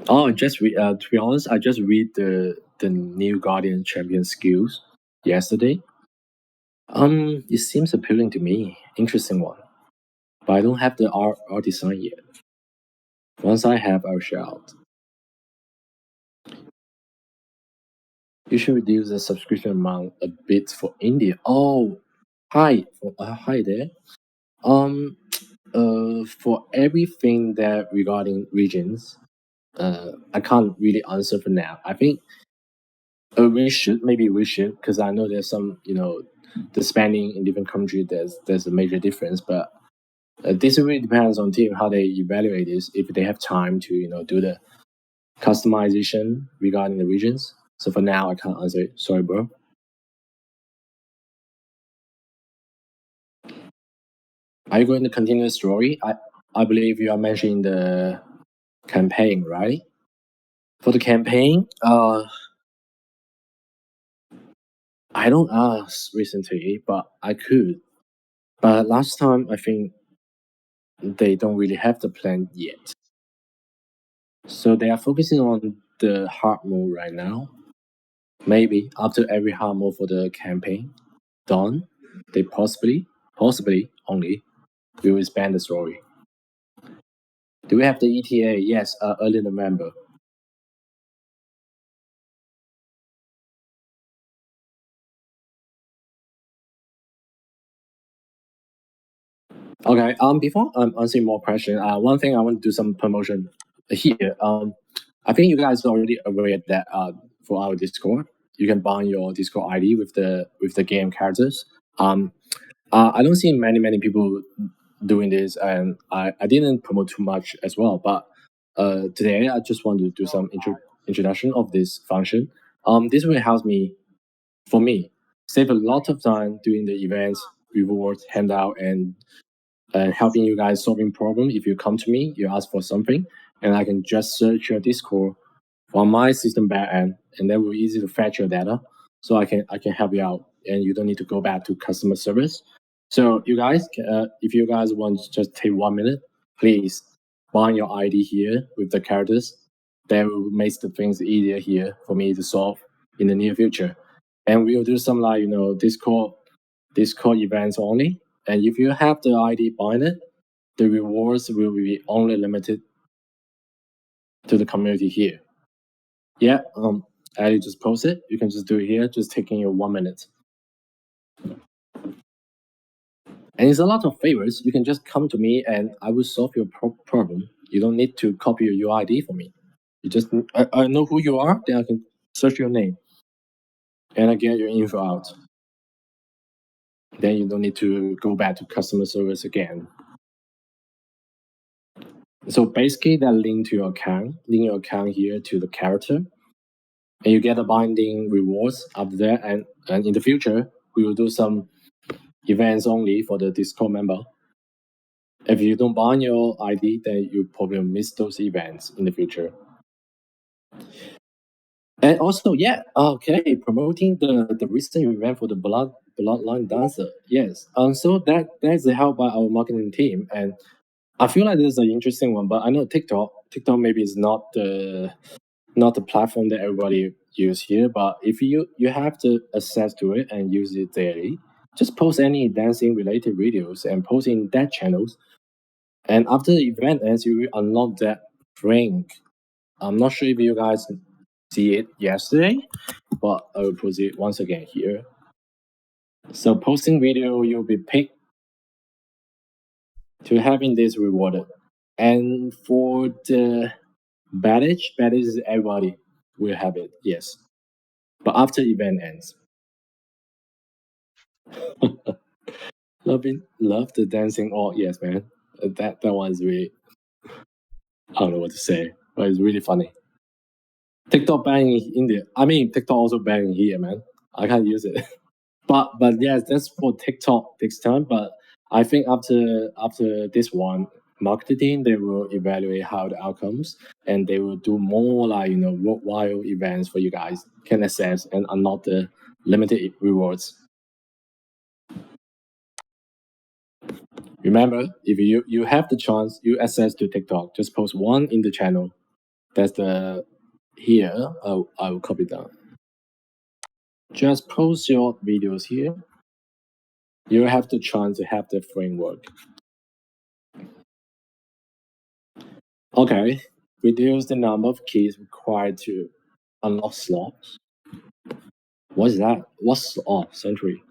Oh, to be honest, I just read the new Guardian champion skills yesterday. It seems appealing to me. Interesting one, but I don't have the art design yet. Once I have, I'll shout. You should reduce the subscription amount a bit for India. Oh, hi there. Um, for everything that regarding regions, I can't really answer for now. I think maybe we should, because I know there's some, the spending in different countries, there's a major difference, but this really depends on team how they evaluate this. If they have time to, do the customization regarding the regions. So for now, I can't answer it. Sorry, bro. Are you going to continue the story? I believe you are mentioning the campaign, right? For the campaign, I don't ask recently, but I could. But last time, I think they don't really have the plan yet. So they are focusing on the hard mode right now. Maybe after every hard mode for the campaign done, they possibly only will expand the story. Do we have the ETA? Yes, early November. Okay. Before answering more question, one thing I want to do some promotion here. I think you guys are already aware that for our Discord, you can bind your Discord ID with the game characters. I don't see many people doing this, and I didn't promote too much as well. But today I just want to do some introduction of this function. This will help me, for me, save a lot of time doing the events, rewards, handout, and helping you guys solving problem. If you come to me, you ask for something, and I can just search your Discord from my system backend, and that will be easy to fetch your data, so I can help you out, and you don't need to go back to customer service. So you guys, if you guys want to just take 1 minute, please bind your ID here with the characters. That will make the things easier here for me to solve in the near future. And we'll do some like Discord events only. And if you have the ID binded, the rewards will be only limited to the community here. Yeah, I just post it. You can just do it here, just taking your 1 minute. And it's a lot of favors. You can just come to me and I will solve your problem. You don't need to copy your UID for me. You just, I know who you are, then I can search your name and I get your info out. Then you don't need to go back to customer service again. So basically that link your account here to the character, and you get the binding rewards up there. And in the future, we will do some events only for the Discord member. If you don't bind your ID, then you probably miss those events in the future. And also, yeah, okay, promoting the recent event for the Bloodline Dancer. Yes. So that's helped by our marketing team, and I feel like this is an interesting one. But I know TikTok maybe is not the platform that everybody use here. But if you have the access to it and use it daily, just post any dancing related videos and post in that channels. And after the event ends, you will unlock that drink. I'm not sure if you guys see it yesterday, but I will post it once again here. So posting video, you'll be picked to having this rewarded. And for the badge is everybody will have it, yes. But after event ends. Love the dancing. Oh yes, man. That one is really, I don't know what to say, but it's really funny. TikTok banning in India. I mean, TikTok also banning here, man. I can't use it. but yes, that's for TikTok this time. But I think after this one, marketing they will evaluate how the outcomes, and they will do more like worthwhile events for you guys can access and unlock the limited rewards. Remember, if you have the chance, you access to TikTok, just post one in the channel. That's the here. I will copy down. Just post your videos here. You have the chance to have the framework. Okay, reduce the number of keys required to unlock slots. What is that? What's Century?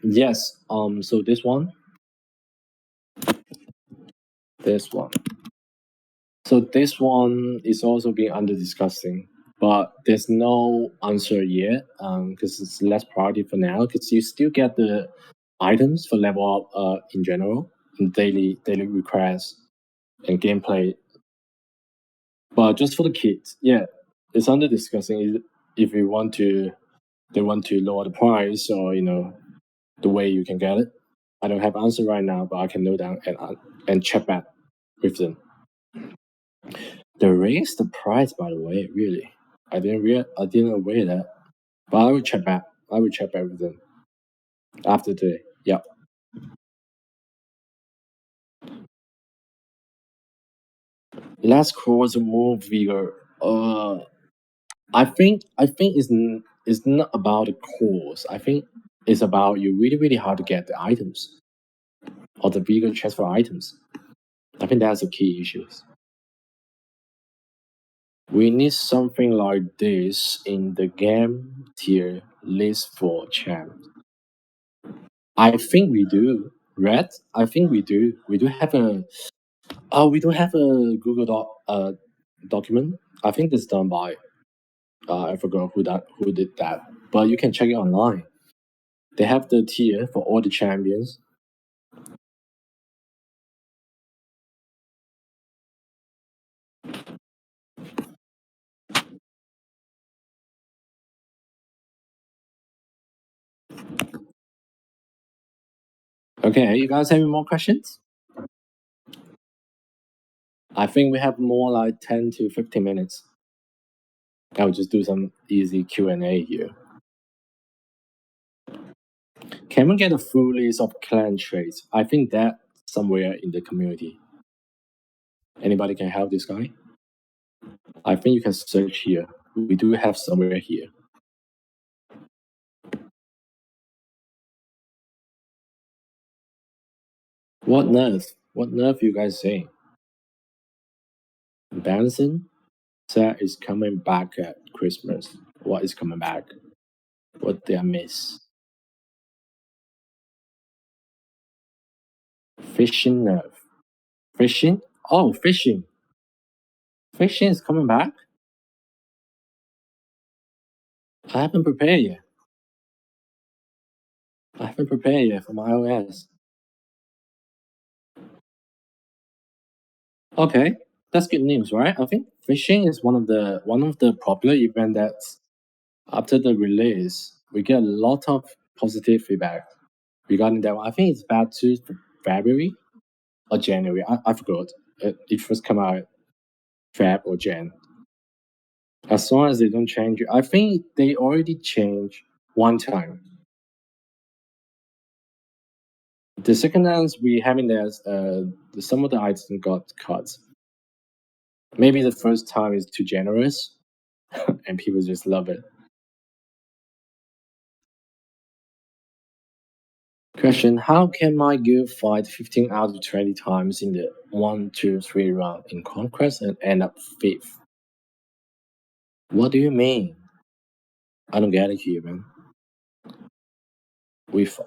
Yes. So this one. So this one is also being under discussing, but there's no answer yet. Because it's less priority for now. Because you still get the items for level up. In general, in daily requests and gameplay. But just for the kids, yeah, it's under discussing if they want to lower the price or the way you can get it. I don't have answer right now, but I can note down and check back with them. They raised the price, by the way. Really, I didn't aware that, but I will check back. With them after today. Yeah. Let's cross more vigor. I think it's not about the course. I think it's about you really hard to get the items or the bigger transfer items. I think that's the key issues. We need something like this in the game tier list for champ. I think we do. Red? I think we do. We do have a we don't have a Google document. I think it's done by I forgot who did that. But you can check it online. They have the tier for all the champions. Okay, you guys have any more questions? I think we have more like 10 to 15 minutes. I'll just do some easy Q&A here. Can we get a full list of clan traits? I think that somewhere in the community. Anybody can help this guy? I think you can search here. We do have somewhere here. What nerf? What nerf you guys saying? Benson said is coming back at Christmas. What is coming back? What did I miss? Fishing nerf. Fishing? Oh, fishing. Fishing is coming back? I haven't prepared yet. I haven't prepared yet for my iOS. Okay, that's good news, right? I think fishing is one of the popular event that's after the release we get a lot of positive feedback regarding that one. I think it's back to February or January. I forgot. It first come out Feb or Jan. As long as they don't change it, I think they already changed one time. The second ones we having there's some of the items got cut. Maybe the first time is too generous, and people just love it. Question: how can my guild fight 15 out of 20 times in the 1, 2, 3 round in Conquest and end up 5th? What do you mean? I don't get it here, man. With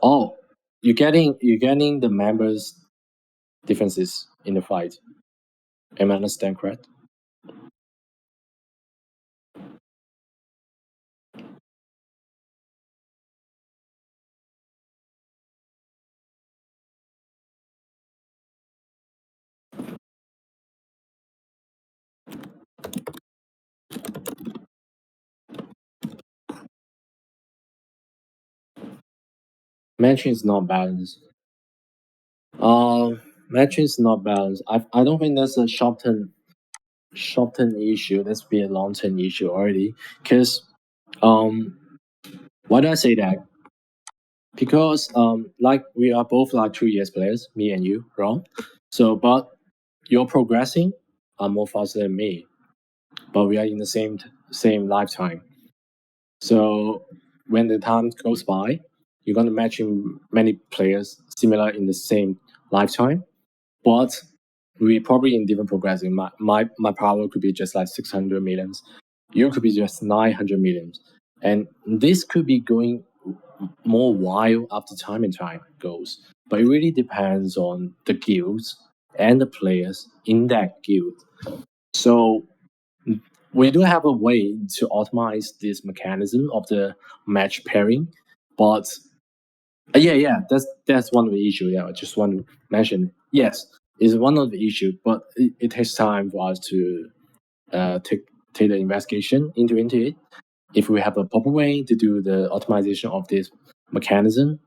you're getting the members' differences in the fight. Am I understand correct? Matching is not balanced. Matching is not balanced. I don't think that's a short-term issue. That's be a long-term issue already. Because why do I say that? Because like we are both like 2 years players, me and you, Ron. So but you're progressing more faster than me, but we are in the same lifetime. So when the time goes by, you're gonna match in many players similar in the same lifetime, but we probably in different progressing. My power could be just like 600 millions. You could be just 900 millions, and this could be going more wild after time and time goes. But it really depends on the guilds and the players in that guild. So we do have a way to optimize this mechanism of the match pairing, but yeah, that's one of the issues. Yeah, I just want to mention. Yes, it's one of the issues, but it takes time for us to take the investigation into it. If we have a proper way to do the optimization of this mechanism,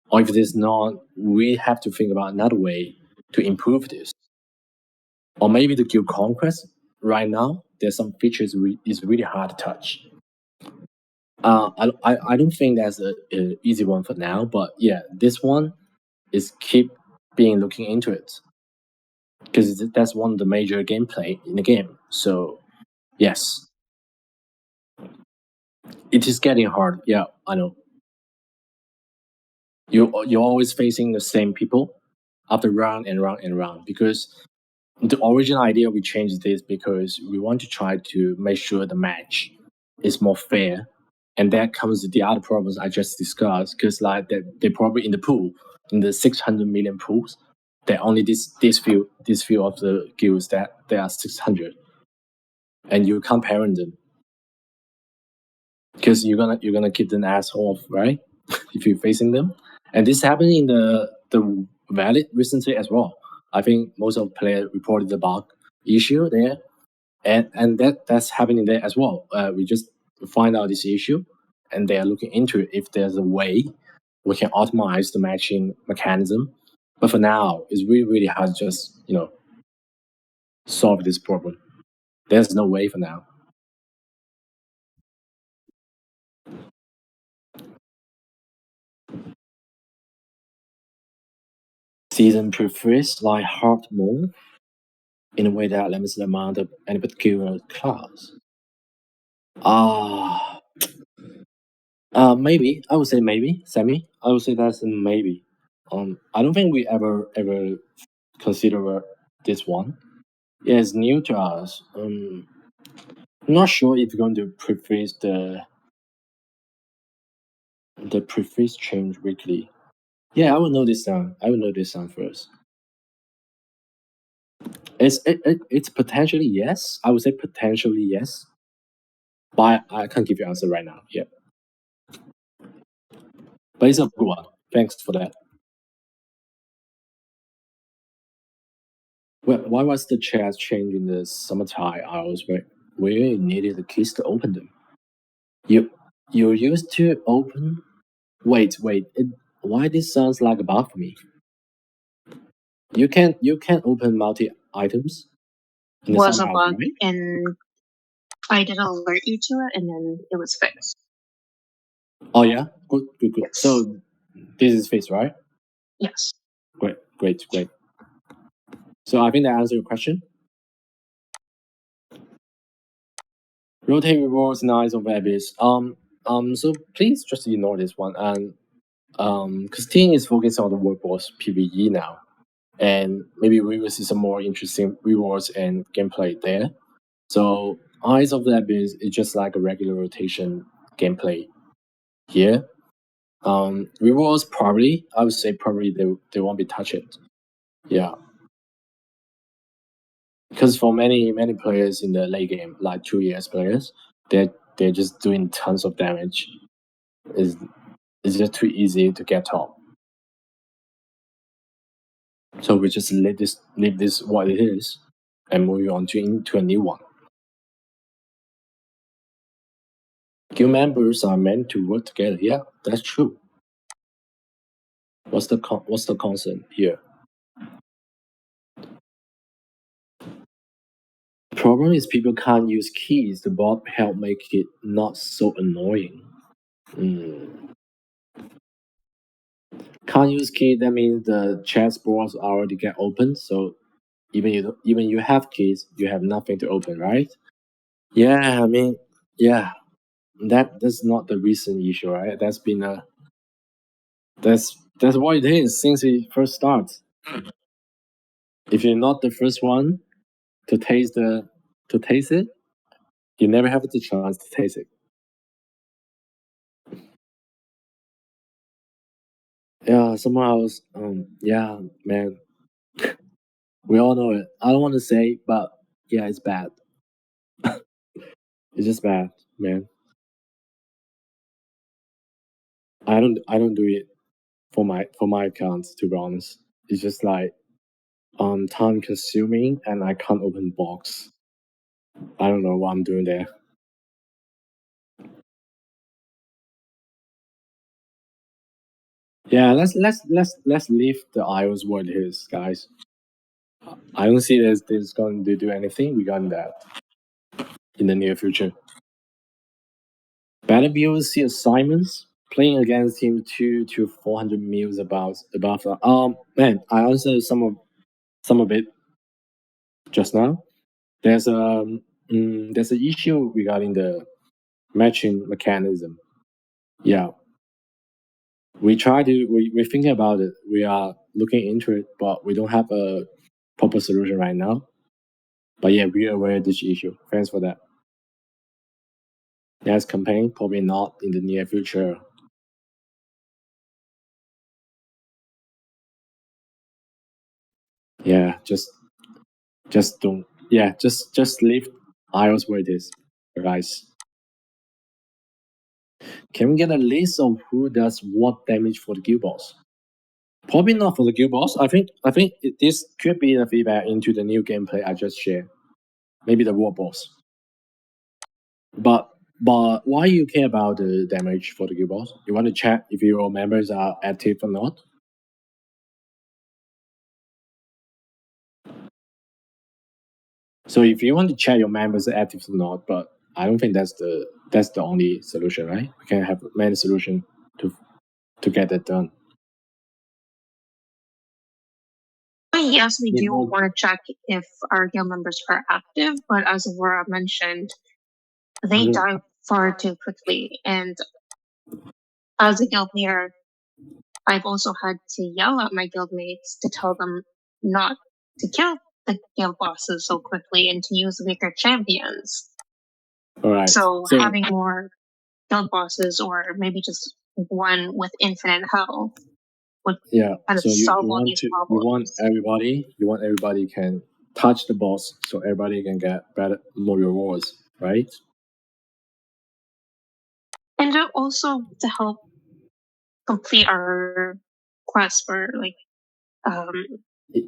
or if there's not, we have to think about another way to improve this. Or maybe the guild conquest right now, there's some features is really hard to touch. I don't think that's a easy one for now, but yeah, this one is keep being looking into it. because that's one of the major gameplay in the game. So yes, it is getting hard. Yeah, I know. You're always facing the same people after round and round and round, because the original idea we changed this because we want to try to make sure the match is more fair, and that comes with the other problems I just discussed, because like they probably in the pool, in the 600 million pools, there are only this few of the guilds that there are 600, and you can't parent them because you're gonna keep them asshole, right? If you're facing them, and this happened in the Valid recently as well. I think most of the players reported the bug issue there, and that's happening there as well. We just find out this issue, and they are looking into it if there's a way we can optimize the matching mechanism. But for now, it's really hard to just solve this problem. There's no way for now. Season prefers like hard mode in a way that limits the amount of any particular class. Ah, maybe I would say maybe Sammy. I would say that's a maybe. I don't think we ever consider this one. Yeah, it's new to us. I'm not sure if you're going to preface the preface change weekly. Yeah, I will know this down. I will know this down first. It's potentially yes. I would say potentially yes, but I can't give you an answer right now. Yeah, but it's a good one. Thanks for that. Well, why was the chat change in the summertime hours where you needed the keys to open them? You used to open. Wait. Why this sounds like a bug for me? You can open multi items in the Was a summer house, bug, right? and I did alert you to it, and then it was fixed. Oh yeah, good. Yes. So this is fixed, right? Yes. Great. So I think that answers your question. Rotate rewards, Knights of Abyss. So please just ignore this one, and because Team is focused on the world boss PVE now, and maybe we will see some more interesting rewards and gameplay there. So Eyes of the Abyss is just like a regular rotation gameplay here. Rewards probably, I would say probably they won't be touched. Yeah, because for many players in the late game, like 2 years players, they're just doing tons of damage. It's just too easy to get top. So we just leave this what it is, and move on into a new one. Guild members are meant to work together. Yeah, that's true. What's the concept here? Problem is people can't use keys. The bot help make it not so annoying. Can't use key. That means the chessboards already get open. So even you have keys, you have nothing to open, right? Yeah, I mean, yeah, that's not the recent issue, right? That's been a that's what it is since it first starts. If you're not the first one to taste it, you never have the chance to taste it. Yeah, somehow else. Yeah, man, we all know it. I don't want to say, but yeah, it's bad. It's just bad, man. I don't do it for my accounts, to be honest. It's just like time consuming, and I can't open box. I don't know what I'm doing there. Yeah, let's leave the iOS what it is, guys. I don't see this going to do anything regarding that in the near future. Battlefield see assignments playing against team 2 to 400 mils above. Man, I answered some of it just now. There's an issue regarding the matching mechanism. Yeah, we're thinking about it. We are looking into it, but we don't have a proper solution right now. But yeah, we're aware of this issue. Thanks for that. Next campaign, probably not in the near future. Yeah, just don't. Yeah, just leave iOS where it is, guys. Can we get a list of who does what damage for the guild boss? Probably not for the guild boss. I think this could be the feedback into the new gameplay I just shared. Maybe the war boss. But why you care about the damage for the guild boss? You want to check if your members are active or not? So if you want to check your members are active or not, but I don't think that's the only solution, right? We can have many solutions to get that done. Yes, we do want to check if our guild members are active, but as Laura mentioned, they die far too quickly. And as a guild leader, I've also had to yell at my guildmates to tell them not to kill the guild bosses so quickly and to use weaker champions. All right. So having more guild bosses, or maybe just one with infinite health, would kind of solve all these problems. You want everybody can touch the boss, so everybody can get more rewards, right? And also to help complete our quest for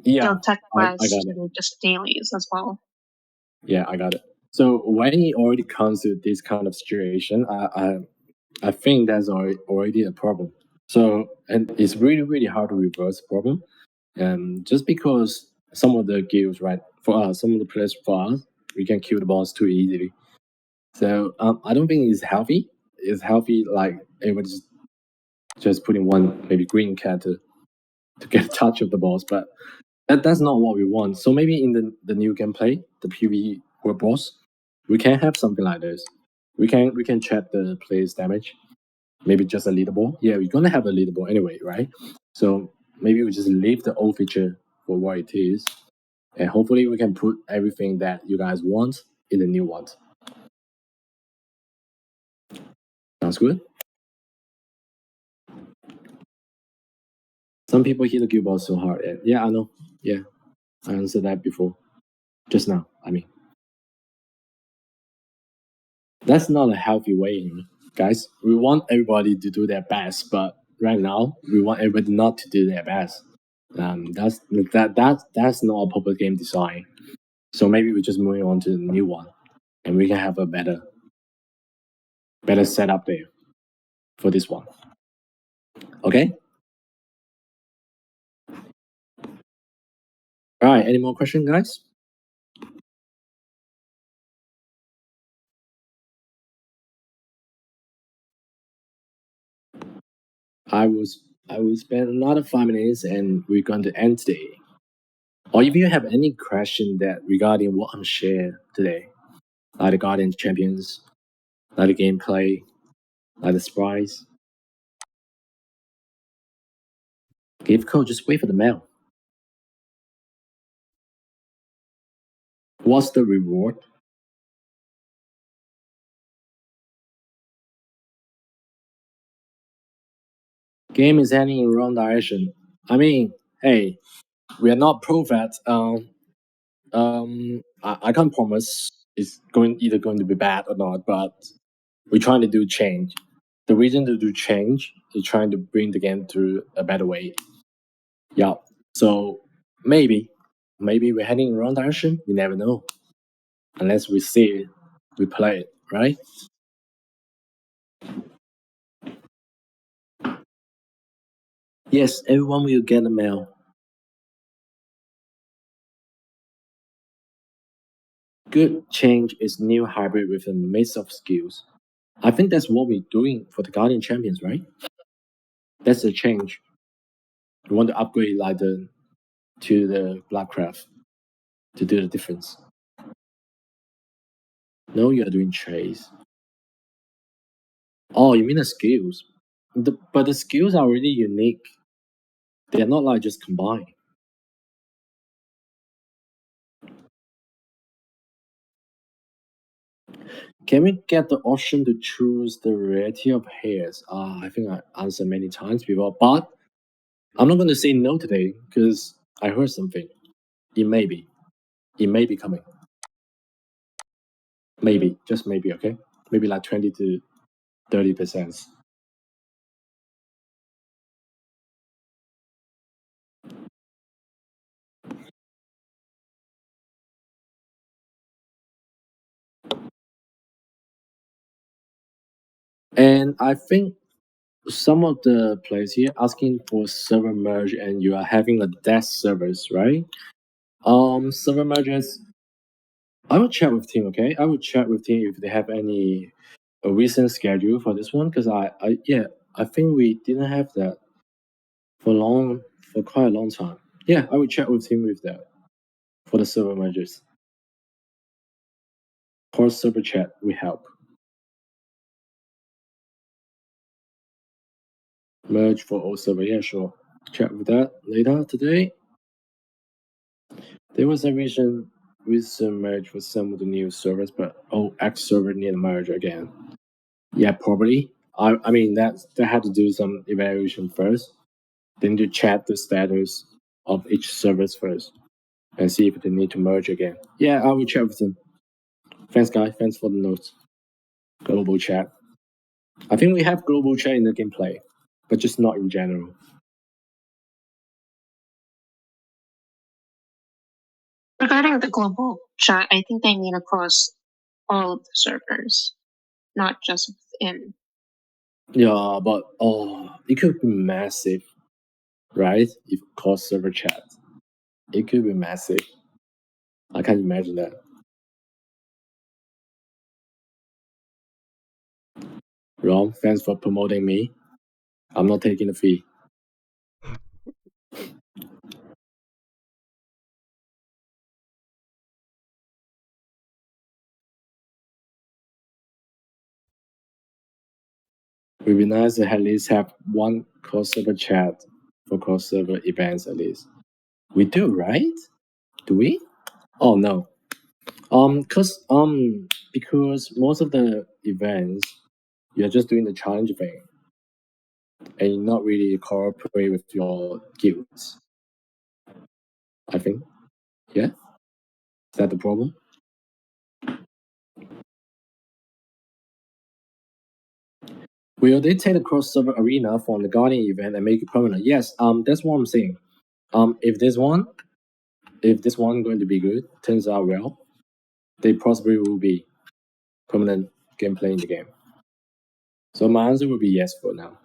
guild tech quests and just dailies as well. Yeah, I got it. So when it already comes to this kind of situation, I think that's already a problem. So, and it's really hard to reverse the problem. Just because some of the guilds, right, for us, some of the players for us, we can kill the boss too easily. So I don't think it's healthy. It's healthy like everybody just putting one maybe green cat to get a touch of the boss, but that's not what we want. So maybe in the new gameplay, the PvE world boss, we can have something like this. We can check the player's damage. Maybe just a leaderboard. Yeah, we're gonna have a leaderboard anyway, right? So maybe we just leave the old feature for what it is, and hopefully we can put everything that you guys want in the new one. Sounds good. Some people hit the guild boss so hard. Yeah, I know. Yeah, I answered that before. Just now, I mean. That's not a healthy way, guys. We want everybody to do their best, but right now we want everybody not to do their best. That's not a proper game design. So maybe we're just moving on to the new one, and we can have a better setup there for this one. Okay. All right. Any more questions, guys? I will spend another 5 minutes, and we're going to end today. Or if you have any question that regarding what I'm sharing today, like the Guardian Champions, like the gameplay, like the sprites, give code. Just wait for the mail. What's the reward? Game is heading in the wrong direction. I mean, hey, we are not prophets. I can't promise it's either going to be bad or not, but we're trying to do change. The reason to do change is trying to bring the game to a better way. Yeah. So maybe we're heading in the wrong direction. We never know. Unless we see it, we play it, right? Yes, everyone will get a mail. Good change is new hybrid with a mix of skills. I think that's what we're doing for the Guardian Champions, right? That's a change. We want to upgrade like to the Bloodcraft. to do the difference. No, you are doing trades. Oh, you mean the skills? But the skills are really unique. They're not like just combined. Can we get the option to choose the variety of hairs? I think I answered many times before, but I'm not going to say no today because I heard something. It may be. It may be coming. Maybe, just maybe, okay? Maybe like 20 to 30%. And I think some of the players here asking for server merge and you are having a desk service, right? Server merges. I will chat with team, okay? I will chat with team if they have any a recent schedule for this one because I think we didn't have that for quite a long time. Yeah, I will chat with team with that for the server merges. Core server chat we help. Merge for all server, yeah, sure. Chat with that later today. There was a recent merge for some of the new servers, but X server need a merge again. Yeah, probably. I mean that they had to do some evaluation first. Then to check the status of each service first and see if they need to merge again. Yeah, I will check with them. Thanks, guys. Thanks for the notes. Global chat. I think we have global chat in the gameplay, but just not in general. Regarding the global chat, I think they mean across all of the servers, not just within. Yeah, but it could be massive, right? If cross server chat, it could be massive. I can't imagine that. Ron, thanks for promoting me. I'm not taking the fee. It would be nice to at least have one cross server chat for cross server events at least. We do, right? Do we? Oh no. Because most of the events you're just doing the challenge thing and you're not really cooperate with your guilds. I think. Yeah? Is that the problem? Will they take the cross server arena from the Guardian event and make it permanent? Yes, that's what I'm saying. If this one going to be good, turns out well, they possibly will be permanent gameplay in the game. So my answer would be yes for now.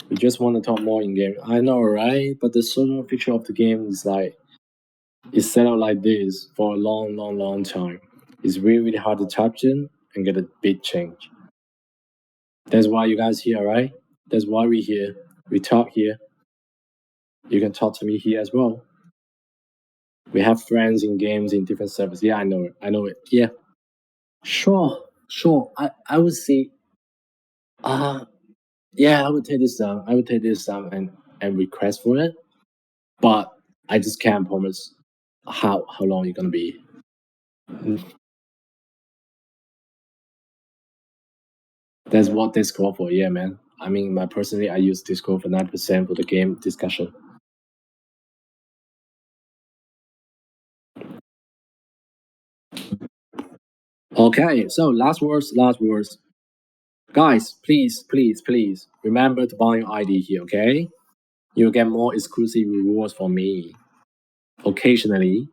We just want to talk more in game. I know, right? But the sort of feature of the game is like it's set up like this for a long time. It's really hard to tap in and get a big change. That's why you guys here, right? That's why we here. We talk here. You can talk to me here as well. We have friends in games in different servers. Yeah, I know it. I know it. Yeah. Sure. I would say yeah, I would take this down. I would take this down and request for it. But I just can't promise how long you're gonna be. That's what Discord for, yeah, man. I mean, personally, I use Discord for 9% for the game discussion. Okay, so last words. Guys, please remember to buy your ID here, okay? You'll get more exclusive rewards from me. Occasionally,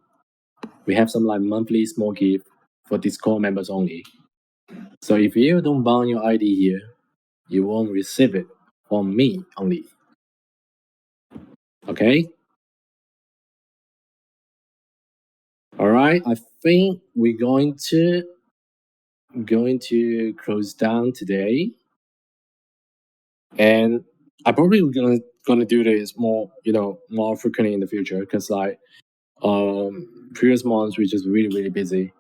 we have some like monthly small gift for Discord members only. So if you don't buy your ID here, you won't receive it from me only. Okay? Alright, I think we're going to close down today. And I probably gonna gonna do this more, more frequently in the future because like previous months we're just really busy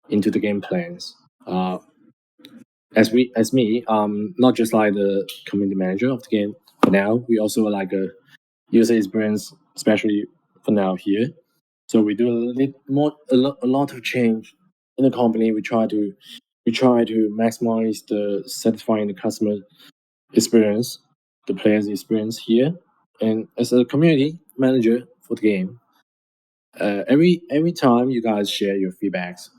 into the game plans. As me, not just like the community manager of the game. For now, we also like a user experience, especially for now here. So we do a lot of change in the company. We try to maximize the satisfying the customer experience, the players experience here. And as a community manager for the game, every time you guys share your feedbacks,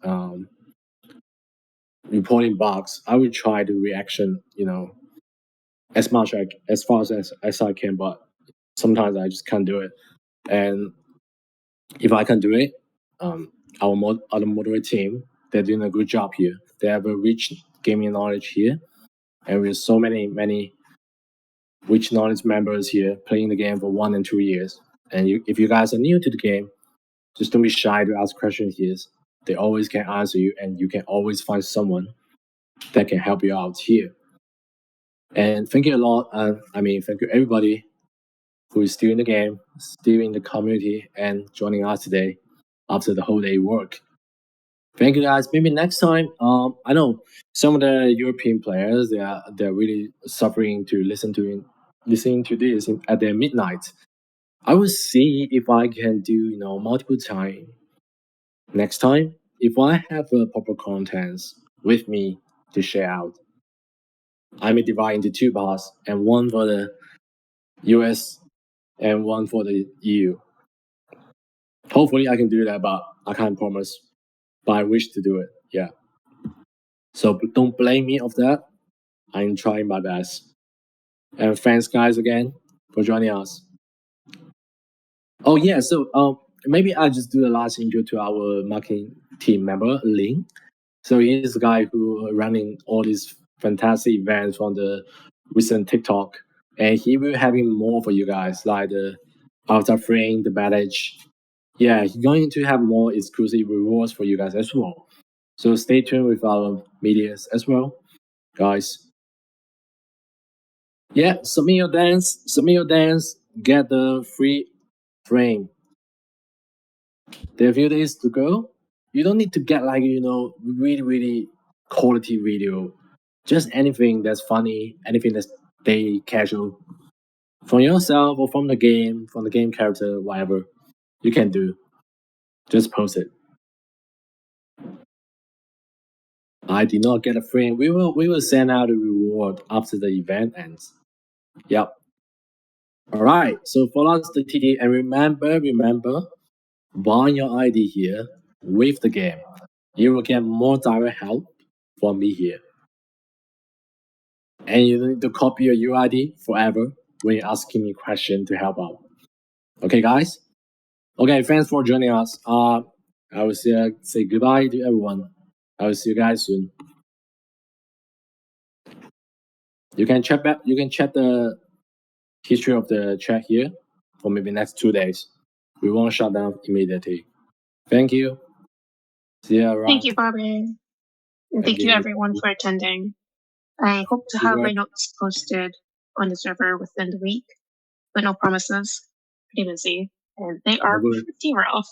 reporting bugs, I will try to reaction, as fast as I can, but sometimes I just can't do it. And if I can do it, our moderate team, they're doing a good job here. They have a rich gaming knowledge here, and with so many rich knowledge members here playing the game for 1 and 2 years. And if you guys are new to the game, just don't be shy to ask questions here. They always can answer you, and you can always find someone that can help you out here. And thank you a lot. Thank you everybody who is still in the game, still in the community, and joining us today after the whole day work. Thank you guys. Maybe next time. I know some of the European players they're really suffering to listening to this at their midnight. I will see if I can do multiple time. Next time, if I have proper contents with me to share out, I may divide into 2 parts, and one for the US and one for the EU. Hopefully I can do that, but I can't promise. But I wish to do it, yeah. So don't blame me of that. I'm trying my best. And thanks guys again for joining us. Oh yeah, so maybe I'll just do the last intro to our marketing team member, Ling. So he's the guy who running all these fantastic events on the recent TikTok. And he will having more for you guys, like the Avatar Frame, the badge. Yeah, he's going to have more exclusive rewards for you guys as well. So stay tuned with our medias as well, guys. Yeah, submit your dance, get the free frame. There are a few days to go. You don't need to get like, really quality video. Just anything that's funny, anything that's day casual. From yourself or from the game character, whatever you can do. Just post it. I did not get a frame. We will send out a reward after the event ends. Yep. Alright, so follow us the TD and remember, bind your ID here with the game. You will get more direct help from me here. And you don't need to copy your UID forever when you're asking me questions to help out. Okay, guys? Okay, thanks for joining us. I will say goodbye to everyone. I will see you guys soon. You can check the history of the chat here for maybe next 2 days. We won't shut down immediately. Thank you. See you around. Thank you, Bobby. And thank you everyone for attending. I hope to have my notes posted on the server within the week, but no promises. Pretty busy, and they are pretty rough.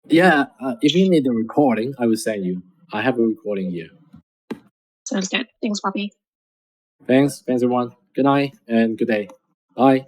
Yeah, if you need the recording, I will send you. I have a recording here. Sounds good. Thanks, Bobby. Thanks everyone. Good night and good day. Bye.